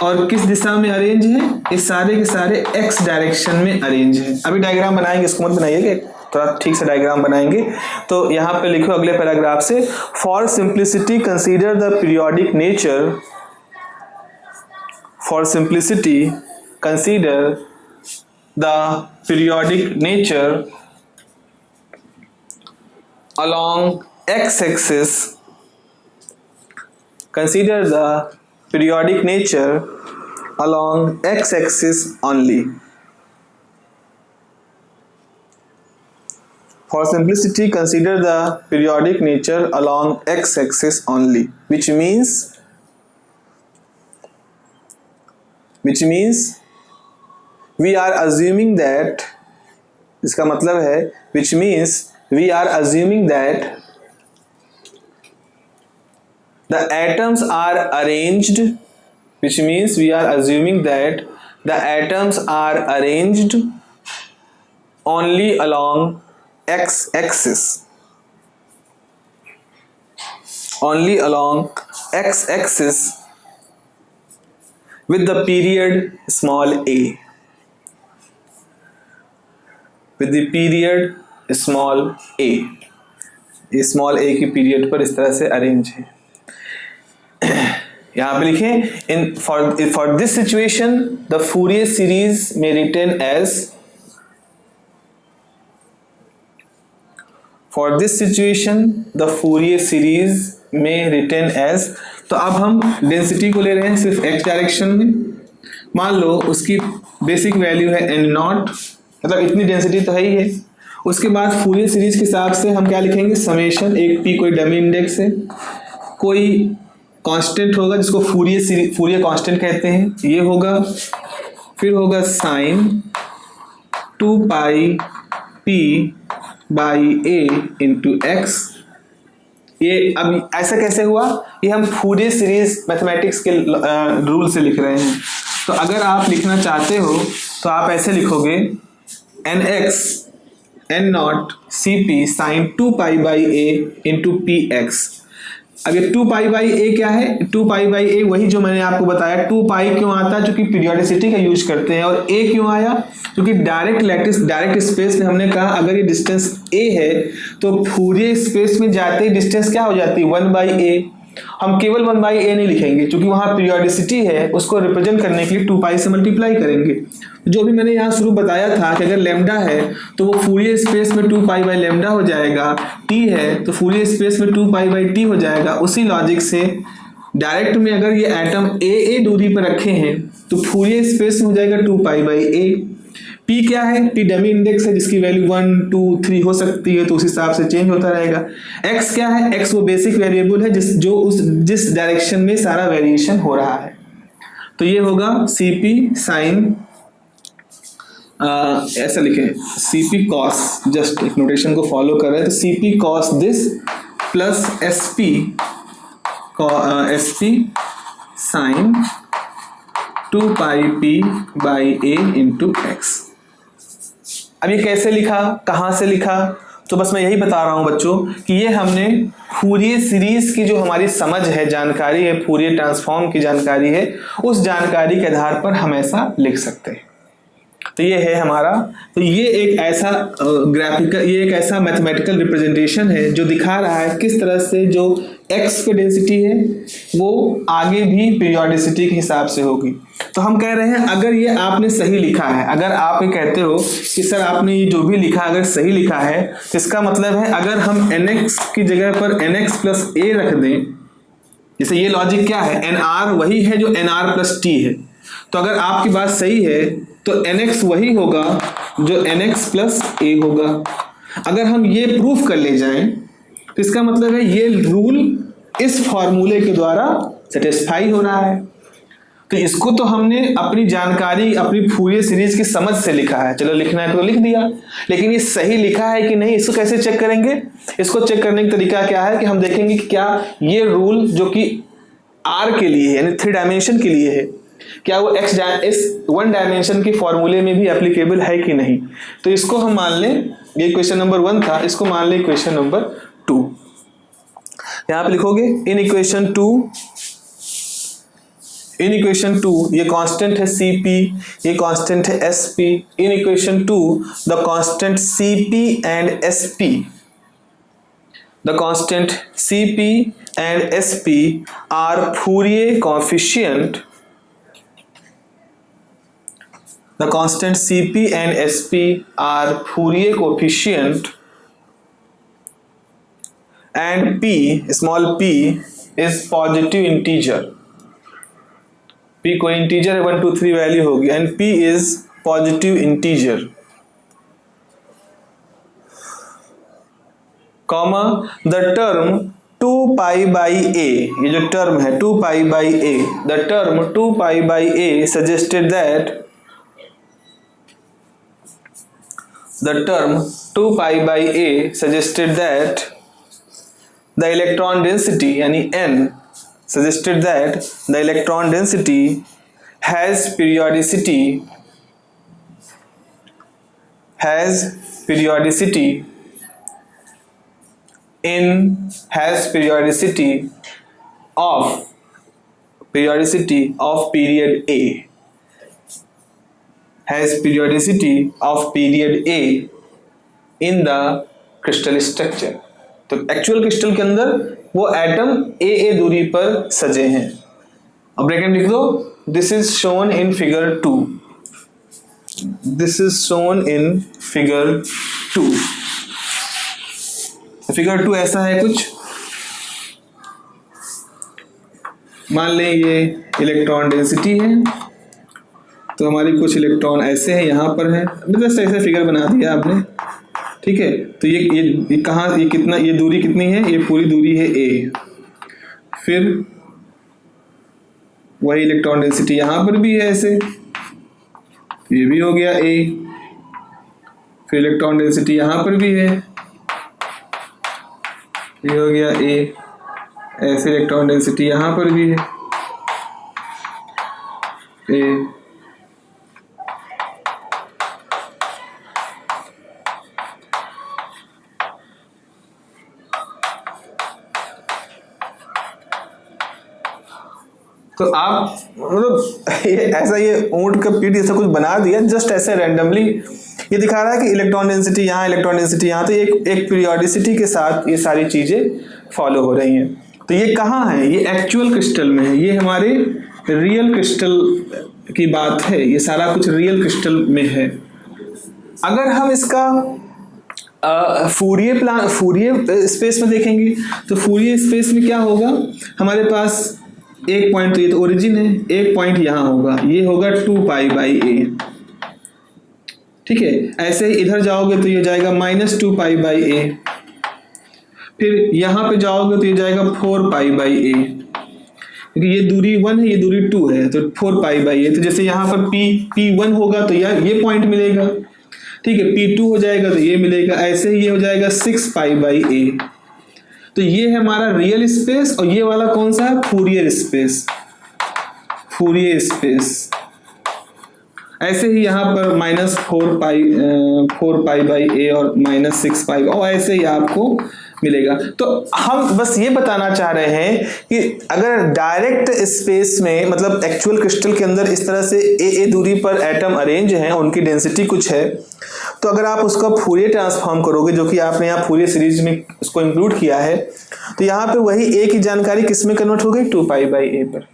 और किस दिशा में अरेंज हैं, ये सारे के सारे एक्स डायरेक्शन में अरेंज हैं। अभी डायग्राम बनाएंगे, इसको मत बनाइएगा, थोड़ा ठीक से डायग्राम बनाएंगे। तो यहां पे लिखो अगले पैराग्राफ से, for simplicity consider the periodic nature, for simplicity consider the periodic nature along x axis, consider the periodic nature along x axis only. For simplicity, consider the periodic nature along x-axis only, which means we are assuming that, इसका मतलब है which means we are assuming that the atoms are arranged, which means we are assuming that the atoms are arranged only along x-axis, only along x-axis with the period small a, with the period small a, ये small a की period पर इस तरह से arrange है। यहां पे लिखें in for this situation the Fourier series में written as, For this situation, the Fourier series में written as, तो अब हम डेंसिटी को ले रहे हैं सिर्फ x डायरेक्शन में। मान लो उसकी बेसिक वैल्यू है n नॉट, मतलब इतनी डेंसिटी तो है ही है। उसके बाद फूरियर सीरीज के हिसाब से हम क्या लिखेंगे, समेशन, एक p कोई डमी इंडेक्स है, कोई कांस्टेंट होगा जिसको फूरियर कांस्टेंट कहते हैं, ये होगा, फिर होगा sine 2 pi p by A into X. ये अब ऐसा कैसे हुआ, ये हम फूरियर सीरीज मैथमेटिक्स के रूल से लिख रहे हैं। तो अगर आप लिखना चाहते हो तो आप ऐसे लिखोगे N X N not C P sine 2 pi by A into P X. अब ये 2 पाई बाई ए क्या है, 2 पाई बाई ए वही जो मैंने आपको बताया। 2 पाई क्यों आता है, क्योंकि पीरियोडिसिटी का यूज करते हैं। और ए क्यों आया, क्योंकि डायरेक्ट स्पेस में हमने कहा अगर ये डिस्टेंस ए है तो फूरियर स्पेस में जाते ही डिस्टेंस क्या हो जाती है, 1 बाई ए। हम केवल 1 बाई ए नहीं लिखेंगे, क्योंकि वहां पीरियोडिसिटी है, उसको रिप्रेजेंट करने के लिए 2 पाई से मल्टीप्लाई करेंगे। जो भी मैंने यहाँ शुरू बताया था कि अगर लैम्डा है तो वो फूरियर स्पेस में 2 पाई बाई लैम्डा हो जाएगा, टी है तो फूरियर स्पेस में 2 पाई बाई टी हो जाएगा। उसी लॉजिक से डायरेक्ट में अगर ये एटम ए दूरी पर रखे हैं तो फूरियर स्पेस में हो जाएगा 2 पाई बाई ए। पी क्या है, पी डमी इंडेक्स है जिसकी वैल्यू 1 2 3 हो सकती है, तो उस हिसाब से चेंज होता रहेगा। एक्स क्या है, एक्स वो बेसिक वेरिएबल है जिस डायरेक्शन में सारा वेरिएशन हो रहा है। तो ये होगा सी पी साइन, ऐसा लिखें सी पी कॉस, जस्ट एक नोटेशन को फॉलो कर रहे हैं, तो C P cos this plus S P sine 2 pi P by A into X. अब ये कैसे लिखा, कहाँ से लिखा, तो बस मैं यही बता रहा हूं बच्चों कि ये हमने फूरियर सीरीज की जो हमारी समझ है, जानकारी है, फूरियर ट्रांसफॉर्म की जानकारी है, उस जानकारी के आधार पर हम ऐसा लिख सकते हैं। तो ये है हमारा, तो ये एक ऐसा ग्राफिकल, ये एक ऐसा मैथमेटिकल रिप्रेजेंटेशन है जो दिखा रहा है किस तरह से जो एक्स की डेंसिटी है वो आगे भी पीरियोडिसिटी के हिसाब से होगी। तो हम कह रहे हैं अगर ये आपने सही लिखा है, अगर आप ये कहते हो कि सर आपने ये जो भी लिखा अगर सही लिखा है, तो इसका मतलब है अगर हम nx की जगह पर nx प्लस a रख दें, जैसे ये लॉजिक क्या है, nr वही है जो nr प्लस t है, तो अगर आपकी बात सही है तो nx वही होगा जो nx प्लस a होगा। अगर हम ये प्रूफ कर ले जाएं तो इसका मतलब है ये रूल इस फॉर्मूले के द्वारा सेटिस्फाई हो रहा है। तो इसको तो हमने अपनी जानकारी, अपनी फूरियर सीरीज की समझ से लिखा है, चलो लिखना है तो लिख दिया, लेकिन ये सही लिखा है कि नहीं इसको कैसे चेक करेंगे? इसको चेक करने का तरीका क्या है कि हम देखेंगे कि क्या ये रूल जो कि r के लिए है यानी 3 डायमेंशन के लिए है, क्या वो इस 1 डायमेंशन के फॉर्मूले में भी एप्लीकेबल है कि नहीं। तो इसको हम मान लें, ये क्वेश्चन नंबर 1 था, इसको मान लें क्वेश्चन नंबर 2। यहां पे लिखोगे इन इक्वेशन 2 ये कांस्टेंट है Cp, ये कांस्टेंट है Sp। In equation 2 the constant Cp and Sp, the constant Cp and Sp are Fourier coefficient, the constant Cp and Sp are Fourier coefficient and p, small p is positive integer, p कोई integer है 1 2 3 value होगी and p is positive integer, comma the term 2 pi by a, ये जो term है 2 pi by a, the term 2 pi by a suggested that the term 2 pi by a suggested that the electron density यानी n suggested that the electron density has periodicity of period A, has periodicity of period A in the crystal structure। तो actual crystal के अंदर वो atom a दूरी पर सजे हैं। अब ब्रैकेट लिख दो, this is shown in figure 2, this is shown in figure 2। Figure 2 ऐसा है कुछ, मान लें ये इलेक्ट्रॉन डेंसिटी है, तो हमारी कुछ इलेक्ट्रॉन ऐसे हैं यहाँ पर है, बस ऐसे फिगर बना दिया आपने, ठीक है। तो ये कहाँ, ये कितना, ये दूरी कितनी है, ये पूरी दूरी है a, फिर वही इलेक्ट्रॉन डेंसिटी यहाँ पर भी है ऐसे, ये भी हो गया a, फिर इलेक्ट्रॉन डेंसिटी यहाँ पर भी है, ये हो गया a, ऐसे इलेक्ट्रॉन डेंसिटी यहाँ पर भी है a। तो आप मतलब ऐसा ये ऊंट का पीठ ऐसा कुछ बना दिया जस्ट ऐसे रैंडमली, ये दिखा रहा है कि इलेक्ट्रॉन डेंसिटी यहाँ, इलेक्ट्रॉन डेंसिटी यहाँ, तो एक पीरियोडिसिटी के साथ ये सारी चीजें फॉलो हो रही हैं। तो ये कहाँ है, ये एक्चुअल क्रिस्टल में है, ये हमारे रियल क्रिस्टल की बात है, ये सारा कुछ रियल क्रिस्टल में है। अगर हम इसका फूरियर स्पेस में देखेंगे तो फूरियर स्पेस में क्या होगा, हमारे पास एक पॉइंट, तो ये तो ओरिजिन है, एक पॉइंट यहाँ होगा, ये होगा 2 पाई बाई a, ठीक है। ऐसे ही इधर जाओगे तो ये जाएगा -2 पाई बाई a, फिर यहाँ पे जाओगे तो ये जाएगा 4 पाई बाई a, क्योंकि ये दूरी 1 है, ये दूरी 2 है, तो 4 पाई बाई a। तो जैसे यहाँ पर p1 होगा तो ये पॉइंट मिलेगा, ठीक है, p2 हो जाएगा तो ये मिलेगा, ऐसे ही ये हो जाएगा 6 पाई बाई a। तो ये है हमारा रियल स्पेस, और ये वाला कौन सा है, फूरियर स्पेस, फूरियर स्पेस। ऐसे ही यहाँ पर -4 पाई बाई a और -6 पाई, और ऐसे ही आपको मिलेगा। तो हम बस ये बताना चाह रहे हैं कि अगर डायरेक्ट स्पेस में मतलब एक्चुअल क्रिस्टल के अंदर इस तरह से ए दूरी पर एटम अरेंज हैं, उनकी डेंसिटी कुछ है, तो अगर आप उसका फूरियर ट्रांसफॉर्म करोगे, जो कि आपने यहाँ फूरियर सीरीज में उसको इंक्लूड किया है, तो यहाँ पे वही ए की जानकारी किस में कन्वर्ट हो गई, 2π/a पर।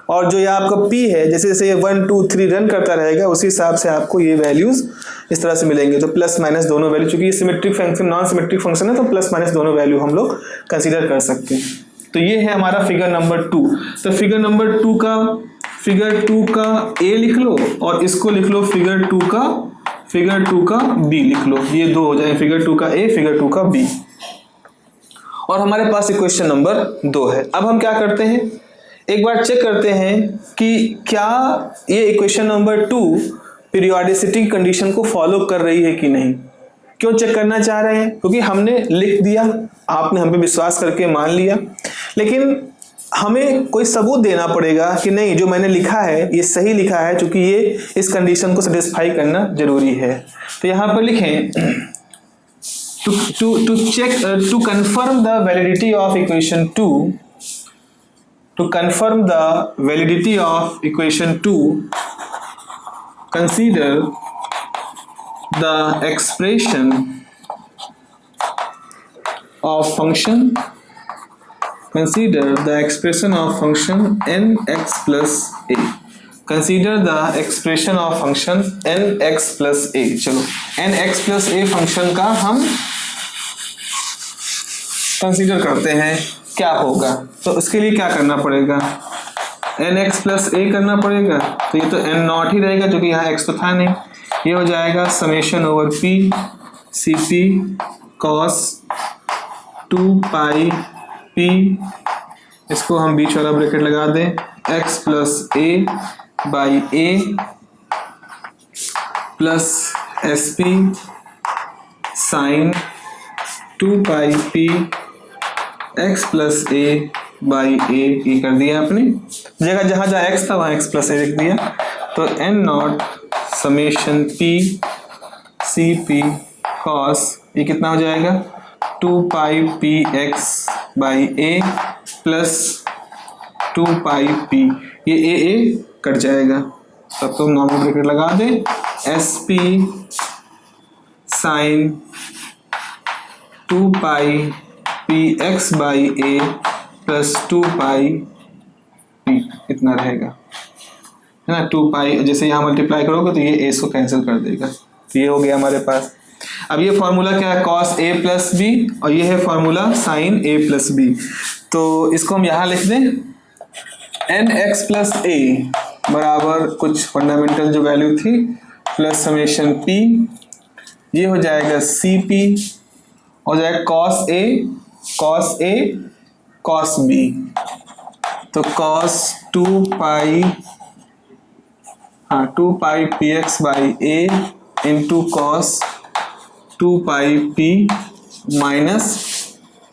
और जो ये आपका p है, जैसे जैसे ये 1 2 3 रन करता रहेगा उसी हिसाब से आपको ये वैल्यूज इस तरह से मिलेंगे। तो प्लस माइनस दोनों वैल्यू, चूंकि ये symmetric function non symmetric function है, तो प्लस माइनस दोनों वैल्यू हम लोग कंसीडर कर सकते हैं। तो ये है हमारा फिगर नंबर 2। तो फिगर नंबर 2 का a लिख लो और इसको लिख लो फिगर 2 का b लिख लो। ये दो हो जाए, फिगर 2 का a, फिगर 2 का b। और हमारे पास इक्वेशन नंबर 2 है। अब हम क्या करते हैं, एक बार चेक करते हैं कि क्या ये इक्वेशन नंबर 2 पीरियोडिसिटी कंडीशन को फॉलो कर रही है कि नहीं। क्यों चेक करना चाह रहे हैं, क्योंकि हमने लिख दिया, आपने हम पे विश्वास करके मान लिया, लेकिन हमें कोई सबूत देना पड़ेगा कि नहीं जो मैंने लिखा है ये सही लिखा है, क्योंकि ये इस कंडीशन को सेटिस्फाई करना जरूरी है। तो यहाँ पर लिखें to confirm the validity of equation 2, to confirm the validity of equation 2, consider the expression of function nx plus a। Consider the expression of function nx plus a। चलो nx plus a फंक्शन का हम consider करते हैं क्या होगा। तो उसके लिए क्या करना पड़ेगा, nx प्लस a करना पड़ेगा। तो ये तो n नॉट ही रहेगा क्योंकि यहाँ x तो था नहीं। ये हो जाएगा summation over p cp cos 2πp, इसको हम बीच वाला ब्रैकेट लगा दें, x plus a by a plus sp sine 2πp x plus a by a, ये कर दिया आपने। जगह जहां जहां x था वहां x प्लस a लिख दिया। तो n not summation p C P cos, ये कितना हो जाएगा 2πpx by a plus 2πp, ये a कट जाएगा, तब तो नॉर्मल ब्रैकेट लगा दे, sp sine 2πpx by a plus 2πp, इतना रहेगा, है ना। 2π जैसे यहाँ मल्टीप्लाई करोगे तो ये a को कैंसिल कर देगा। तो ये हो गया हमारे पास। अब ये फॉर्मूला क्या है, cos a प्लस b, और ये है formula sin a plus b। तो इसको हम यहाँ लिख दें, nx प्लस a बराबर कुछ फंडामेंटल जो वैल्यू थी प्लस समेशन p, ये हो जाएगा cp, हो जाएगा cos a cos b। तो cos 2πpx by a into cos 2πp minus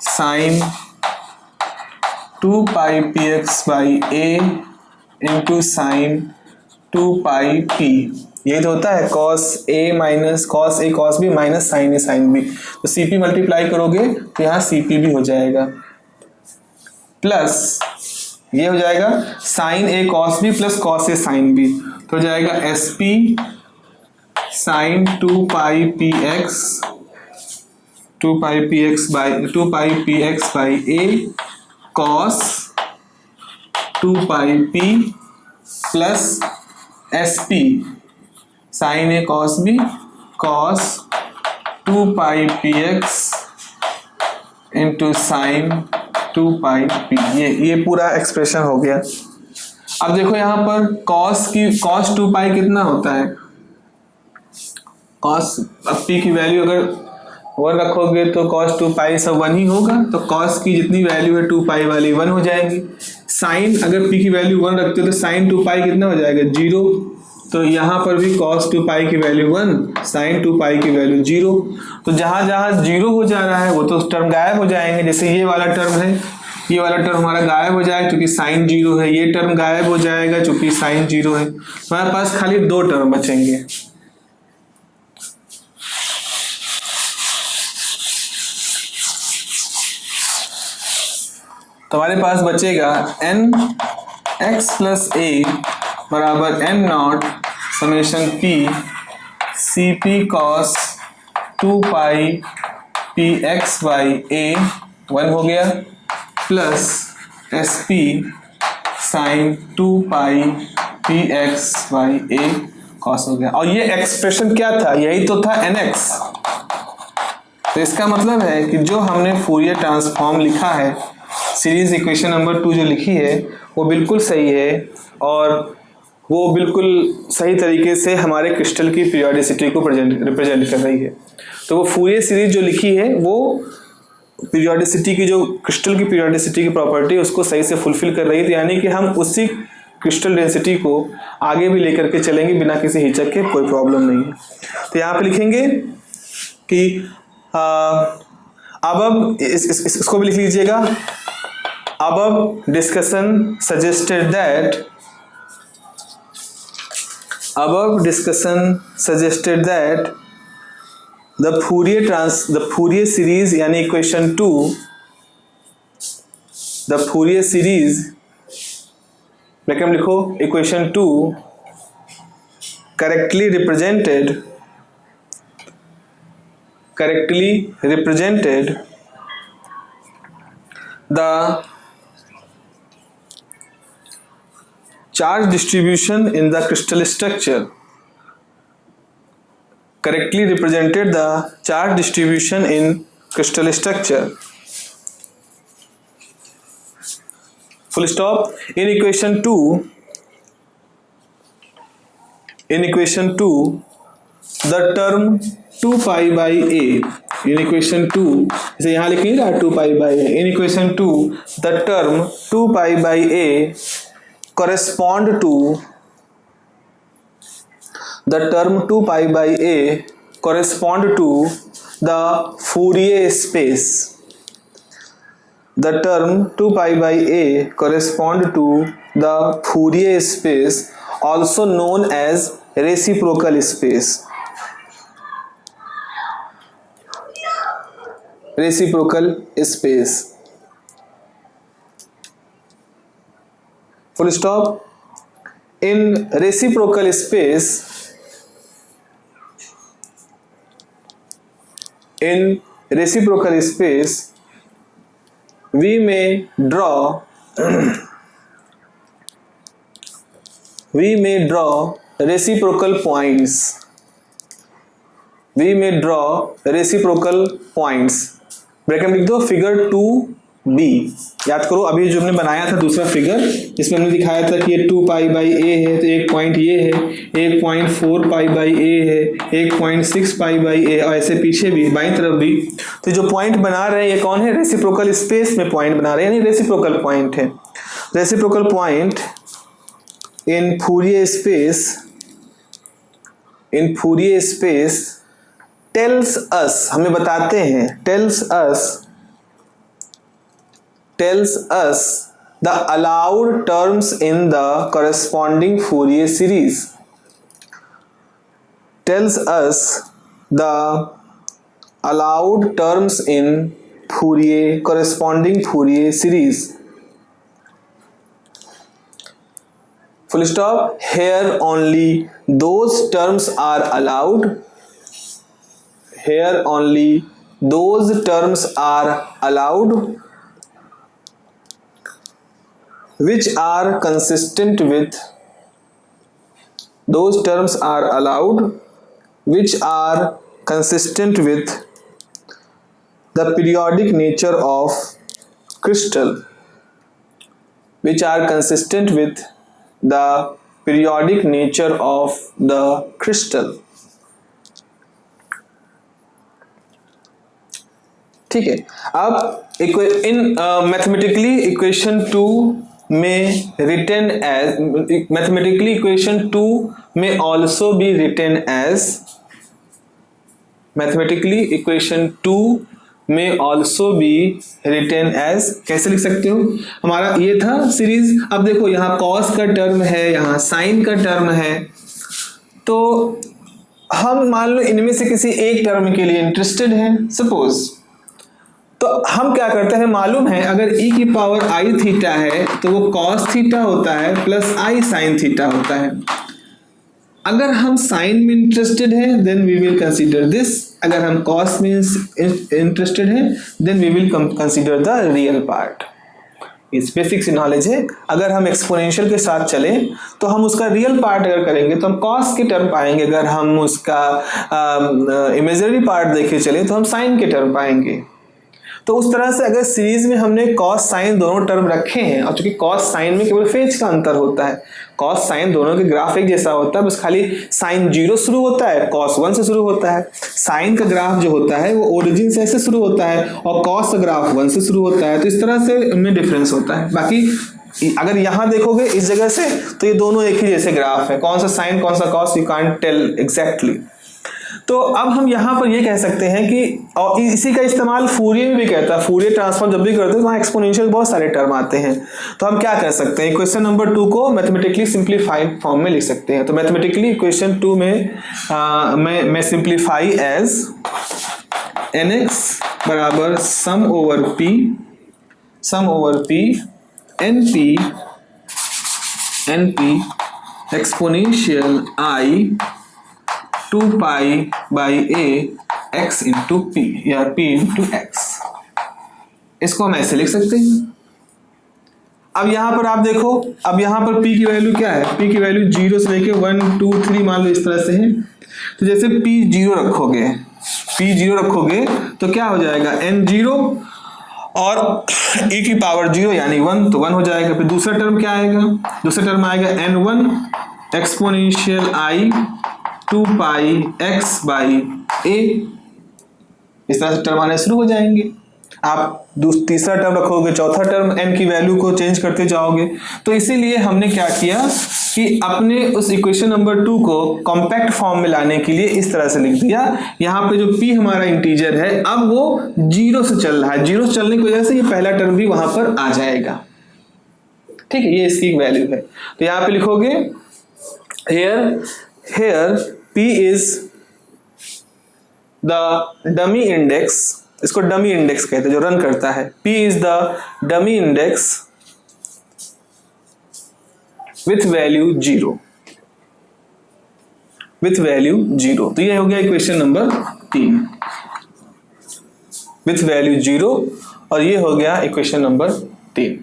sine 2πpx by a into sine 2πp, ये तो होता है cos a minus cos a cos b minus sine a sine b। तो cp multiply करोगे तो यहाँ cp भी हो जाएगा, प्लस ये हो जाएगा sine a cos b plus cos a sine b, तो हो जाएगा sp sine 2πpx by a cos 2πp plus sp sine a cos b cos 2πpx into sine 2πp, ये पूरा एक्सप्रेशन हो गया। अब देखो यहाँ पर cos 2π कितना होता है, cos, अब p की वैल्यू अगर 1 रखोगे तो cos 2π सब 1 ही होगा, तो cos की जितनी वैल्यू है 2π वाली 1 हो जाएगी। साइन अगर p की वैल्यू 1 रखते हो तो साइन 2π कितना हो जाएगा 0, तो यहाँ पर भी cos 2π की वैल्यू 1, साइन 2π की वैल्यू 0। तो जहां जहां 0 हो जा रहा है वो तो टर्म गायब हो जाएंगे। जैसे ये वाला टर्म है, ये वाला टर्म हमारा गायब हो जाएगा क्योंकि साइन 0 है, ये टर्म गायब हो जाएगा क्योंकि साइन 0 है। तो हमारे पास खाली 2 टर्म बचेंगे। तो हमारे पास बचेगा एन एक्स प्लस ए बराबर N naught summation P C P cos 2 pi P x by a 1 हो गया, plus S P sine 2 pi P x by a cos हो गया। और ये एक्सप्रेशन क्या था, यही तो था एन एक्स। तो इसका मतलब है कि जो हमने फूरियर ट्रांसफॉर्म लिखा है, सीरीज इक्वेशन नंबर 2 जो लिखी है वो बिल्कुल सही है और वो बिल्कुल सही तरीके से हमारे क्रिस्टल की पीरियोडिसिटी को रिप्रेजेंट कर रही है। तो वो फूरियर सीरीज जो लिखी है वो पीरियोडिसिटी की, जो क्रिस्टल की पीरियोडिसिटी की प्रॉपर्टी उसको सही से फुलफिल कर रही है। तो यानी कि हम उसी क्रिस्टल डेंसिटी को आगे भी लेकर के चलेंगे बिना किसी हिचक के, कोई प्रॉब्लम नहीं है। तो यहाँ पे लिखेंगे कि अब इसको भी लिख लीजिएगा। अब discussion suggested that the Fourier series यानी equation 2, the Fourier series bracket में लिखो equation 2 correctly represented the charge distribution in the crystal structure, correctly represented the charge distribution in crystal structure, full stop. In equation 2 the term 2 pi by a, in equation 2 इसे यहाँ लिखिएगा 2 pi by a, in equation 2 the term 2 pi by a correspond to the Fourier space. The term 2 pi by a correspond to the Fourier space, also known as reciprocal space. Full stop. In reciprocal space we may draw reciprocal points। Bracket में लिख दो figure 2b। याद करो अभी जो हमने बनाया था दूसरा फिगर, इसमें हमने दिखाया था कि ये 2 पाई बाई ए है, तो एक पॉइंट ये है, 1.4 पाई बाई ए है, 1.6 पाई बाई ए, और ऐसे पीछे भी बाईं तरफ भी। तो जो पॉइंट बना रहे हैं ये कौन है, रेसिप्रोकल स्पेस में पॉइंट बना रहे हैं, यानी रेसिप्रोकल पॉइंट है। Reciprocal point in Fourier space tells us, हमें बताते हैं, tells us the allowed terms in the corresponding Fourier series. Tells us the allowed terms in corresponding Fourier series. Full stop. Here only those terms are allowed. Here only those terms are allowed which are consistent with the periodic nature of crystal, ठीक है। अब इन mathematically equation 2 में written as, mathematically equation 2 में also be written as, mathematically equation 2 में also be written as, कैसे लिख सकते हो, हमारा ये था सीरीज। अब देखो यहाँ कॉस का टर्म है, यहाँ साइन का टर्म है, तो हम मान लो इनमें से किसी एक टर्म के लिए इंटरेस्टेड हैं सपोज, तो हम क्या करते हैं, मालूम है अगर e की पावर i थीटा है तो वो cos थीटा होता है प्लस i sin थीटा होता है। अगर हम साइन में इंटरेस्टेड हैं then we will consider this, अगर हम कॉस में इंटरेस्टेड हैं then we will consider the real part. इस बेसिक सी नॉलेज है। अगर हम एक्सपोनेंशियल के साथ चले तो हम उसका रियल पार्ट अगर करेंगे तो हम कॉस के टर्म पाएंगे, अगर हम उसका इमेजिनरी पार्ट देखे चले तो हम साइन के टर्म पाएंगे। तो उस तरह से अगर सीरीज में हमने कॉस साइन दोनों टर्म रखे हैं, और चूंकि कॉस साइन में केवल फेज का अंतर होता है, कॉस साइन दोनों के ग्राफ एक जैसा होता है, बस खाली साइन 0 शुरू होता है, कॉस 1 से शुरू होता है। साइन का ग्राफ जो होता है वो ओरिजिन से ऐसे शुरू होता है और कॉस का ग्राफ 1 से शुरू होता है, तो इस तरह से उनमें डिफरेंस होता है। बाकी अगर यहां देखोगे इस जगह से तो ये दोनों एक ही जैसे ग्राफ है, कौन सा साइन कौन सा cos you can't tell exactly. तो अब हम यहां पर ये कह सकते हैं कि, और इसी का इस्तेमाल फूरियर में भी कहता है, फूरियर ट्रांसफॉर्म जब भी करते हैं तो वहां एक्सपोनेंशियल बहुत सारे टर्म आते हैं। तो हम क्या कर सकते हैं, क्वेश्चन नंबर 2 को मैथमेटिकली सिंप्लीफाइड फॉर्म में लिख सकते हैं। तो मैथमेटिकली क्वेश्चन 2 में मैं सिंप्लीफाई एज nx बराबर sum over p np exponential i 2 pi by a x into p या p इंटू x, इसको हम ऐसे लिख सकते हैं। अब यहां पर आप देखो, अब यहां पर p की वैल्यू क्या है, p की वैल्यू 0 से लेके 1 2 3 मान लो इस तरह से है। तो जैसे p 0 रखोगे तो क्या हो जाएगा n 0 और e की पावर 0 यानी 1, तो 1 हो जाएगा। फिर दूसरा टर्म क्या आएगा, दूसरा टर्म आएगा n1 exponential i 2 pi x by a, इस तरह से टर्म आने शुरू हो जाएंगे। आप तीसरा टर्म रखोगे, चौथा टर्म n की वैल्यू को चेंज करते जाओगे। तो इसीलिए हमने क्या किया कि अपने उस इक्वेशन नंबर 2 को कॉम्पैक्ट फॉर्म में लाने के लिए इस तरह से लिख दिया। यहाँ पे जो p हमारा इंटीजर है अब वो 0 से चल रहा है, 0 से चलने की वजह से ये पहला टर्म भी वहां पर आ जाएगा। ठीक है, ये इसकी वैल्यू है। तो यहाँ पे लिखोगे here p is the dummy index, इसको डमी इंडेक्स कहते हैं जो रन करता है। p is the dummy index with value 0, तो ये हो गया इक्वेशन नंबर 3 विथ वैल्यू 0, और ये हो गया इक्वेशन नंबर 3।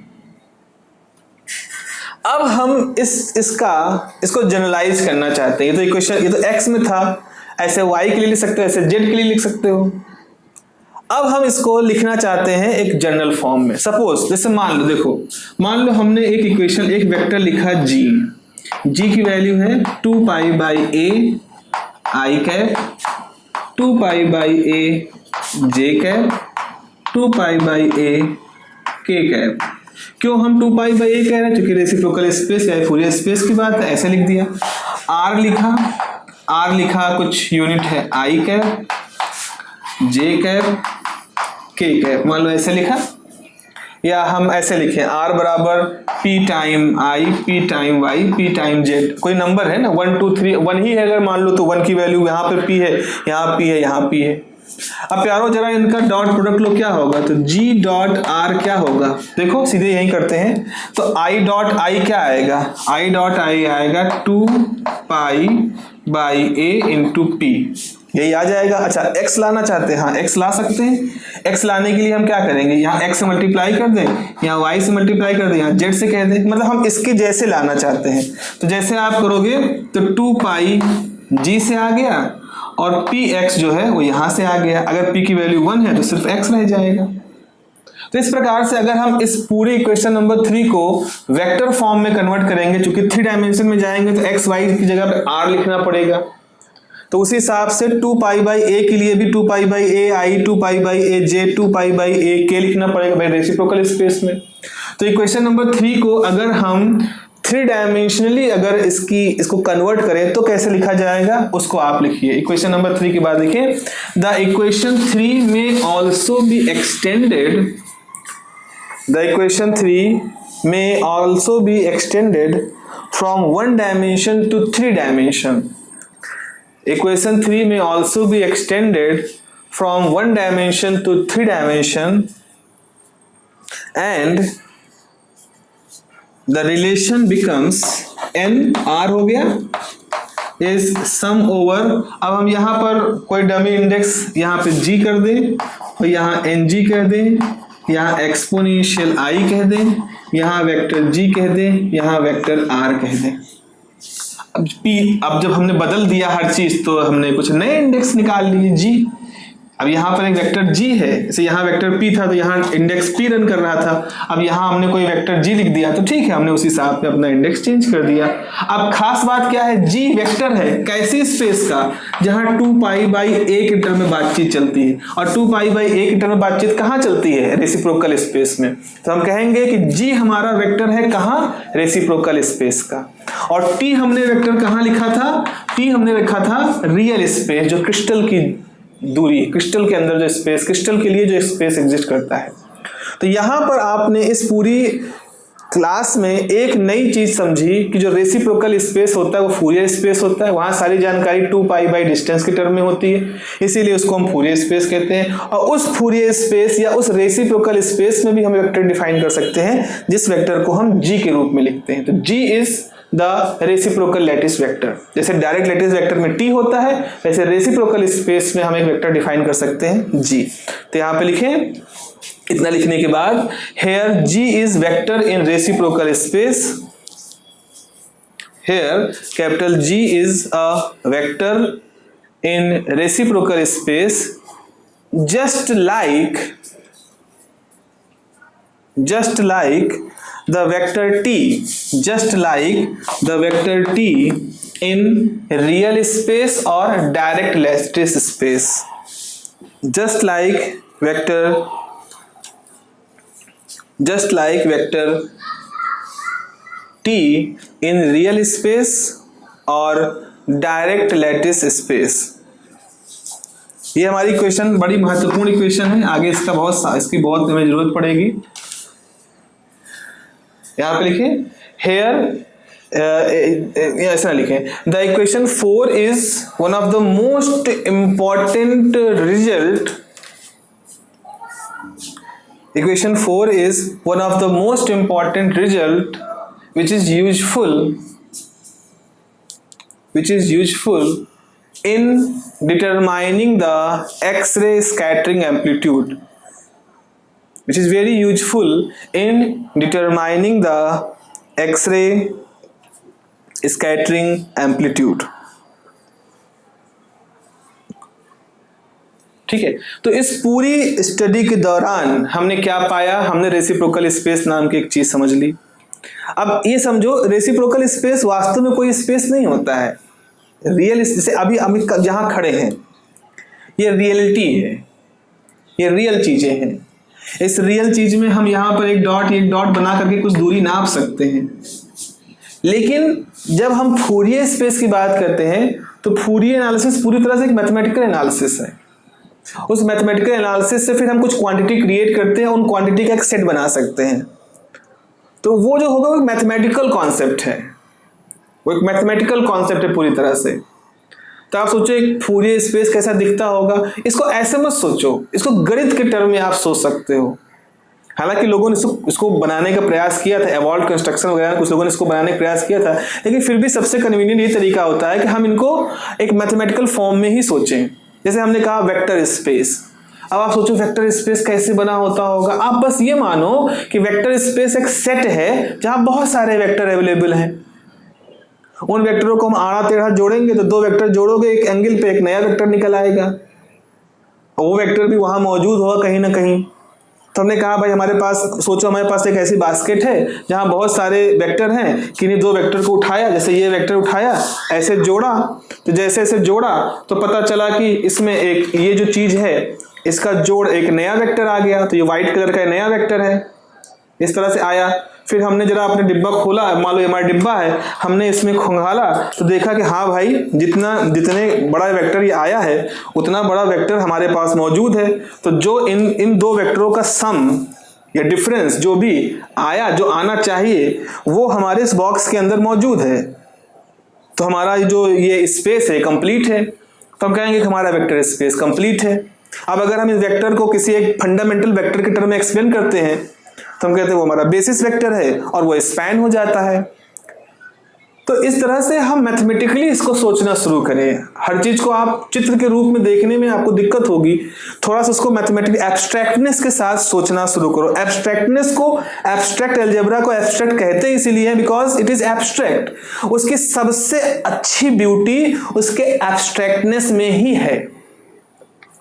अब हम इसको जनरलाइज करना चाहते हैं। ये तो इक्वेशन, ये तो x में था, ऐसे y के लिए लिख सकते हो, ऐसे z के लिए लिख सकते हो। अब हम इसको लिखना चाहते हैं एक जनरल फॉर्म में। सपोज जैसे मान लो, देखो मान लो हमने एक इक्वेशन, एक वेक्टर लिखा g की वैल्यू है 2 pi by a i cap, 2 pi by a j cap, 2 pi by a k cap. क्यों हम 2 पाई बाई a कह रहे हैं, क्योंकि रेसिप्रोकल स्पेस या फूरियर स्पेस की बात है, ऐसे लिख दिया। r लिखा कुछ यूनिट है i cap, j cap, k cap, मान लो ऐसे लिखा। या हम ऐसे लिखें r बराबर p time i, p time y, p time z, कोई नंबर है ना, 1 2 3 1 ही है अगर मान लो तो 1 की वैल्यू यहाँ पे p है, यहाँ p है, यहाँ p है। अब प्यारो जरा इनका डॉट प्रोडक्ट लो क्या होगा, तो g डॉट r क्या होगा, देखो सीधे यही करते हैं। तो i डॉट i क्या आएगा, i डॉट i आएगा 2 pi by a into p, यही आ जाएगा। अच्छा x लाना चाहते हैं, हाँ x ला सकते हैं। x लाने के लिए हम क्या करेंगे, यहाँ x से मल्टीप्लाई कर दें, यहाँ y से मल्टीप्लाई कर दें, यहाँ z से कह दें, मतलब हम इसके जैसे लाना चाहते हैं। तो जैसे आप करोगे तो 2 पाई g से आ गया और px जो है वो यहाँ से आ गया। अगर p की वैल्यू 1 है तो सिर्फ x रह जाएगा। तो इस प्रकार से अगर हम इस पूरे इक्वेशन नंबर 3 को वेक्टर फॉर्म में कन्वर्ट करेंगे, चूंकि 3 डायमेंशन में जाएंगे तो x y की जगह पे r लिखना पड़ेगा। तो उसी हिसाब से 2 पाई बाई a के लिए भी 2 pi by a i, 2 pi by a j, 2 pi by a k लिखना पड़ेगा भाई रेसिप्रोकल स्पेस में। तो इक्वेशन नंबर 3 को अगर हम 3 डायमेंशनली अगर इसको कन्वर्ट करें तो कैसे लिखा जाएगा, उसको आप लिखिए। इक्वेशन नंबर 3 के बाद लिखिए द इक्वेशन 3 में also be extended, the equation 3 में also be extended from 1 dimension to 3 dimension. Equation 3 may also be extended from 1 dimension to 3 dimension and the relation becomes n, r हो गया, is sum over, अब हम यहाँ पर कोई dummy index यहाँ पे g कर दें और यहाँ ng कह दें, यहाँ एक्सपोनेंशियल i कह दें, यहाँ वेक्टर g कह दें, यहाँ वेक्टर r कह दें। अब जब हमने बदल दिया हर चीज तो हमने कुछ नए इंडेक्स निकाल लिए g। अब यहाँ पर एक वेक्टर g है, जैसे यहाँ वेक्टर p था तो यहाँ इंडेक्स p रन कर रहा था, अब यहाँ हमने कोई वेक्टर g लिख दिया तो ठीक है, हमने उसी हिसाब से अपना इंडेक्स चेंज कर दिया। अब खास बात क्या है, g वेक्टर है कैसी स्पेस का, जहाँ 2π/1 इंटर में बातचीत चलती है, और 2π/1 इंटर में बातचीत कहाँ चलती है, रेसिप्रोकल स्पेस में। तो हम कहेंगे कि g हमारा वेक्टर है कहाँ, रेसिप्रोकल स्पेस का। और t हमने वेक्टर कहाँ लिखा था, t हमने रखा था रियल स्पेस, जो क्रिस्टल की दूरी, क्रिस्टल के अंदर जो स्पेस, क्रिस्टल के लिए जो स्पेस एग्जिस्ट करता है। तो यहां पर आपने इस पूरी क्लास में एक नई चीज समझी कि जो रेसिप्रोकल स्पेस होता है वो फूरियर स्पेस होता है, वहां सारी जानकारी 2π डिस्टेंस के टर्म में होती है, इसीलिए उसको हम फूरियर स्पेस कहते हैं। और उस फूरियर स्पेस या उस रेसिप्रोकल स्पेस में भी हम वेक्टर डिफाइन कर सकते हैं, जिस वेक्टर को हम g के रूप में लिखते हैं। तो g is the reciprocal lattice vector. जैसे डायरेक्ट लैटिस वेक्टर में t होता है, वैसे रेसिप्रोकल स्पेस में हम एक वेक्टर डिफाइन कर सकते हैं g। तो यहाँ पे लिखें, इतना लिखने के बाद here g is vector in reciprocal space, here capital G is a vector in reciprocal space just like the vector t, just like the vector t in real space or direct lattice space, just like vector t in real space और direct lattice space. ये हमारी equation बड़ी महत्वपूर्ण equation है, आगे इसकी बहुत हमें जरूरत पड़ेगी। यहाँ पे लिखें हेयर, ऐसा लिखें, the equation 4 is one of the most important result, equation 4 is one of the most important result which is useful in determining the X-ray scattering amplitude, which is very useful in determining the X-ray scattering amplitude। ठीक है, तो इस पूरी study के दौरान हमने क्या पाया, हमने रेसिप्रोकल स्पेस नाम की एक चीज समझ ली। अब ये समझो, रेसिप्रोकल स्पेस वास्तव में कोई स्पेस नहीं होता है, रियल, जैसे अभी जहां खड़े हैं ये रियलिटी है, ये रियल चीजें हैं। इस रियल चीज में हम यहाँ पर एक डॉट बना करके कुछ दूरी नाप सकते हैं, लेकिन जब हम फूरियर स्पेस की बात करते हैं तो फूरियर एनालिसिस पूरी तरह से एक मैथमेटिकल एनालिसिस है। उस मैथमेटिकल एनालिसिस से फिर हम कुछ क्वांटिटी क्रिएट करते हैं, उन क्वांटिटी का एक सेट बना सकते हैं। तो वो जो होगा वो एक मैथमेटिकल कॉन्सेप्ट है, वो एक मैथमेटिकल कॉन्सेप्ट है पूरी तरह से। तो आप सोचो एक फूरियर स्पेस कैसा दिखता होगा, इसको ऐसे मत सोचो, इसको गणित के टर्म में आप सोच सकते हो। हालांकि लोगों ने इसको बनाने का प्रयास किया था, एवॉल्व कंस्ट्रक्शन वगैरह कुछ लोगों ने इसको बनाने का प्रयास किया था, लेकिन फिर भी सबसे कन्वीनियंट ये तरीका होता है कि हम इनको एक मैथमेटिकल फॉर्म में ही सोचें। जैसे हमने कहा वेक्टर स्पेस, अब आप सोचो वेक्टर स्पेस कैसे बना होता होगा। आप बस ये मानो कि वेक्टर स्पेस एक सेट है जहां बहुत सारे वेक्टर अवेलेबल हैं। उन वेक्टरों को हम आड़ा टेढ़ा जोड़ेंगे तो दो वेक्टर जोड़ोगे, एक एंगल पे एक नया वेक्टर निकल आएगा, और वो वेक्टर भी वहां मौजूद होगा कहीं ना कहीं। तो हमने कहा भाई हमारे पास, सोचो हमारे पास एक ऐसी बास्केट है जहां बहुत सारे वेक्टर हैं, किन्हीं दो वेक्टर को उठाया, जैसे ये वेक्टर उठाया, ऐसे जोड़ा, तो जैसे ऐसे जोड़ा तो पता चला कि इसमें एक ये जो चीज है इसका जोड़ एक नया वेक्टर आ गया, तो ये व्हाइट कलर का नया वेक्टर है, इस तरह से आया। फिर हमने जरा अपने डिब्बा खोला, मान लो हमारा डिब्बा है, हमने इसमें खंगाला तो देखा कि हाँ भाई जितने बड़ा वेक्टर ये आया है उतना बड़ा वेक्टर हमारे पास मौजूद है। तो जो इन दो वेक्टरों का सम या डिफरेंस जो भी आया, जो आना चाहिए, वो हमारे इस बॉक्स के अंदर मौजूद है। तो हमारा जो ये स्पेस है कंप्लीट है, तो हम कहेंगे कि हमारा वेक्टर स्पेस कंप्लीट है। अब अगर हम इस वेक्टर को किसी एक फंडामेंटल वेक्टर के टर्म में एक्सप्लेन करते हैं तो हम कहते हैं वो हमारा बेसिस वेक्टर है और वो स्पैन हो जाता है। तो इस तरह से हम मैथमेटिकली इसको सोचना शुरू करें। हर चीज को आप चित्र के रूप में देखने में आपको दिक्कत होगी, थोड़ा सा उसको मैथमेटिकली एब्स्ट्रैक्टनेस के साथ सोचना शुरू करो। एब्स्ट्रैक्टनेस को, एब्स्ट्रैक्ट अलजेब्रा को एब्स्ट्रैक्ट कहते हैं इसीलिए बिकॉज इट इज एब्स्ट्रैक्ट। उसकी सबसे अच्छी ब्यूटी उसके एब्स्ट्रैक्टनेस में ही है।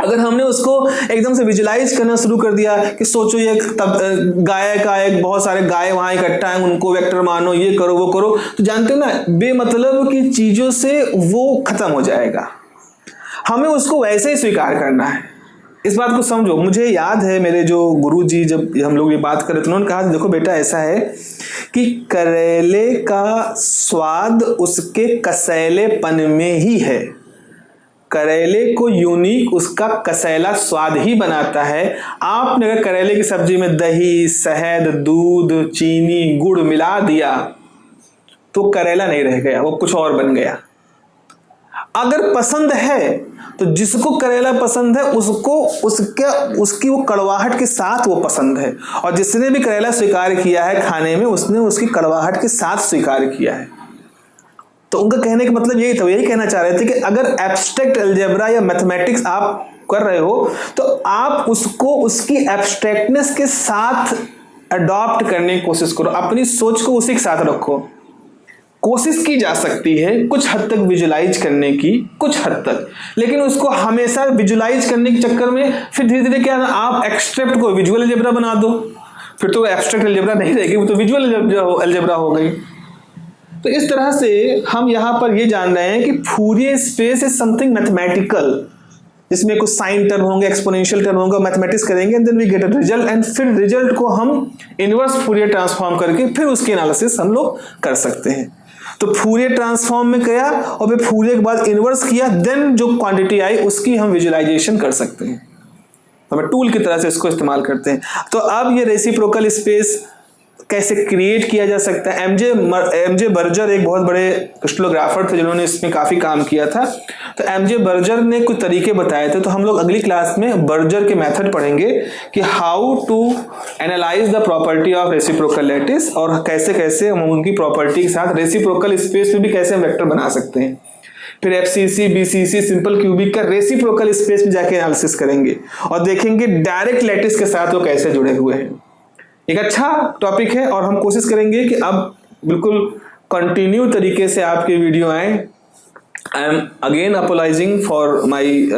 अगर हमने उसको एकदम से विजुलाइज करना शुरू कर दिया कि सोचो ये गाय का एक बहुत सारे गाय वहां इकट्ठा है, उनको वेक्टर मानो, ये करो वो करो, तो जानते हो ना बेमतलब की चीजों से वो खत्म हो जाएगा। हमें उसको वैसे ही स्वीकार करना है। इस बात को समझो। मुझे याद है मेरे जो गुरुजी जब हम लोग ये बात करे तो उन्होंने कहा देखो बेटा ऐसा है कि करेले का स्वाद उसके कसैलेपन में ही है। करेले को यूनिक उसका कसैला स्वाद ही बनाता है। आपने अगर करेले की सब्जी में दही, शहद, दूध, चीनी, गुड़ मिला दिया तो करेला नहीं रह गया, वो कुछ और बन गया। अगर पसंद है तो जिसको करेला पसंद है उसको उसकी वो कड़वाहट के साथ वो पसंद है, और जिसने भी करेला स्वीकार किया है खाने में उसने उसकी कड़वाहट के साथ स्वीकार किया है। तो उनका कहने का मतलब यही था, यही कहना चाह रहे थे कि अगर एब्स्ट्रैक्ट अलजेब्रा या मैथमेटिक्स आप कर रहे हो तो आप उसको उसकी एब्स्ट्रैक्टनेस के साथ अडॉप्ट करने की कोशिश करो, अपनी सोच को उसी के साथ रखो। कोशिश की जा सकती है कुछ हद तक विजुलाइज करने की, कुछ हद तक, लेकिन उसको हमेशा विजुलाइज करने के चक्कर में फिर धीरे धीरे क्या आप एक्सट्रैक्ट को विजुअल अलजेब्रा बना दो, फिर तो एब्स्ट्रैक्ट अलजेब्रा नहीं रहेगी, वो तो विजुअल अलजेब्रा हो गई। तो इस तरह से हम यहां पर ये जान रहे हैं कि Fourier space is something mathematical, जिसमें कुछ साइन टर्म होंगे, एक्सपोनेंशियल टर्म होंगे, मैथमेटिक्स करेंगे and then we get a result, and फिर रिजल्ट को हम इनवर्स फूरियर ट्रांसफॉर्म करके फिर उसकी एनालिसिस हम लोग कर सकते हैं। तो फूरियर ट्रांसफॉर्म में गया और फिर फूरियर के बाद इनवर्स किया, देन जो क्वांटिटी आई उसकी हम विजुअलाइजेशन कर सकते हैं। हमें टूल की तरह से इसको इस्तेमाल करते हैं। तो अब ये रेसिप्रोकल स्पेस कैसे क्रिएट किया जा सकता है। एमजे बर्जर एक बहुत बड़े क्रिस्टलोग्राफर थे जिन्होंने इसमें काफी काम किया था। तो एमजे बर्जर ने कुछ तरीके बताए थे, तो हम लोग अगली क्लास में बर्जर के मेथड पढ़ेंगे कि how to analyse the property of reciprocal lattice, और कैसे कैसे हम उनकी प्रॉपर्टी के साथ रेसिप्रोकल स्पेस में भी कैसे हम वेक्टर बना सकते हैं। फिर एफसीसी, बीसीसी, सिंपल क्यूबिक का रेसिप्रोकल स्पेस में जाके एनालिसिस करेंगे और देखेंगे डायरेक्ट लैटिस के साथ वो कैसे जुड़े हुए हैं। एक अच्छा टॉपिक है और हम कोशिश करेंगे कि अब बिल्कुल कंटिन्यू तरीके से आपके वीडियो आए। I am again apologising for my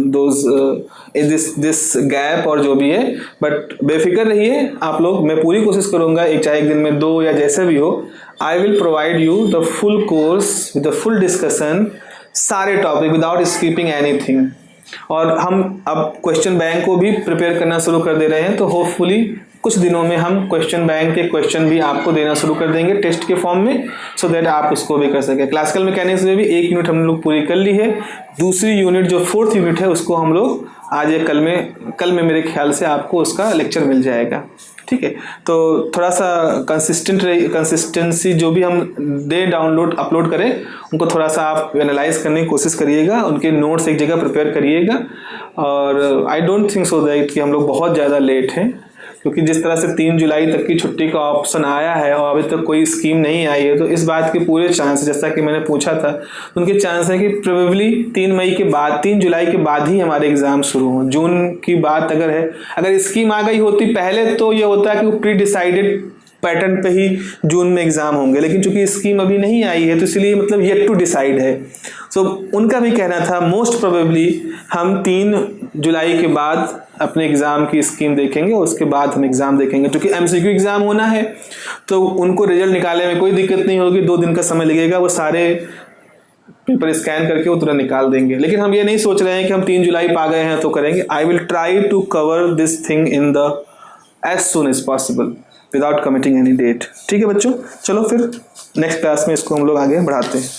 this gap और जो भी है, बट बेफिक्र रहिए आप लोग, मैं पूरी कोशिश करूंगा चाहे एक दिन में 2 या जैसे भी हो, I will provide you the full course with the full discussion, सारे टॉपिक विदाउट स्किपिंग एनीथिंग। और हम अब क्वेश्चन बैंक को भी प्रिपेयर करना शुरू कर दे रहे हैं, तो होपफुली कुछ दिनों में हम क्वेश्चन बैंक के क्वेश्चन भी आपको देना शुरू कर देंगे टेस्ट के फॉर्म में, सो दैट आप उसको भी कर सकें। क्लासिकल मैकेनिक्स में भी 1 यूनिट हम लोग पूरी कर ली है। दूसरी यूनिट जो 4th यूनिट है उसको हम लोग आज या कल में मेरे ख्याल से आपको उसका लेक्चर मिल जाएगा। ठीक है, तो थोड़ा सा कंसिस्टेंसी जो भी हम डाउनलोड अपलोड करें उनको थोड़ा सा आप एनालाइज करने की कोशिश करिएगा, उनके नोट्स एक जगह प्रिपेयर करिएगा। और I don't think so that कि हम लोग बहुत ज़्यादा लेट हैं, क्योंकि जिस तरह से 3 जुलाई तक की छुट्टी का ऑप्शन आया है और अभी तक कोई स्कीम नहीं आई है, तो इस बात के पूरे चांस, जैसा कि मैंने पूछा था, उनके चांस है कि प्रोबेबली 3 जुलाई के बाद ही हमारे एग्जाम शुरू हों। जून की बात अगर है, अगर स्कीम आ गई होती पहले तो ये होता है कि प्री डिसाइडेड पैटर्न पे ही जून में एग्जाम होंगे, लेकिन चूंकि स्कीम अभी नहीं आई है तो इसलिए मतलब येट टू डिसाइड है। सो उनका भी कहना था मोस्ट प्रोबेबली हम 3 जुलाई के बाद अपने एग्जाम की स्कीम देखेंगे और उसके बाद हम एग्जाम देखेंगे। क्योंकि एमसीक्यू एग्जाम होना है तो उनको रिजल्ट निकालने में कोई दिक्कत नहीं होगी, 2 दिन का समय लगेगा, वो सारे पेपर स्कैन करके वो तुरंत निकाल देंगे। लेकिन हम ये नहीं सोच रहे हैं कि हम 3 जुलाई पा गए हैं तो करेंगे। I will try to cover this thing in the as soon as possible without committing any date. ठीक है बच्चों, चलो फिर नेक्स्ट क्लास में इसको हम लोग आगे बढ़ाते हैं।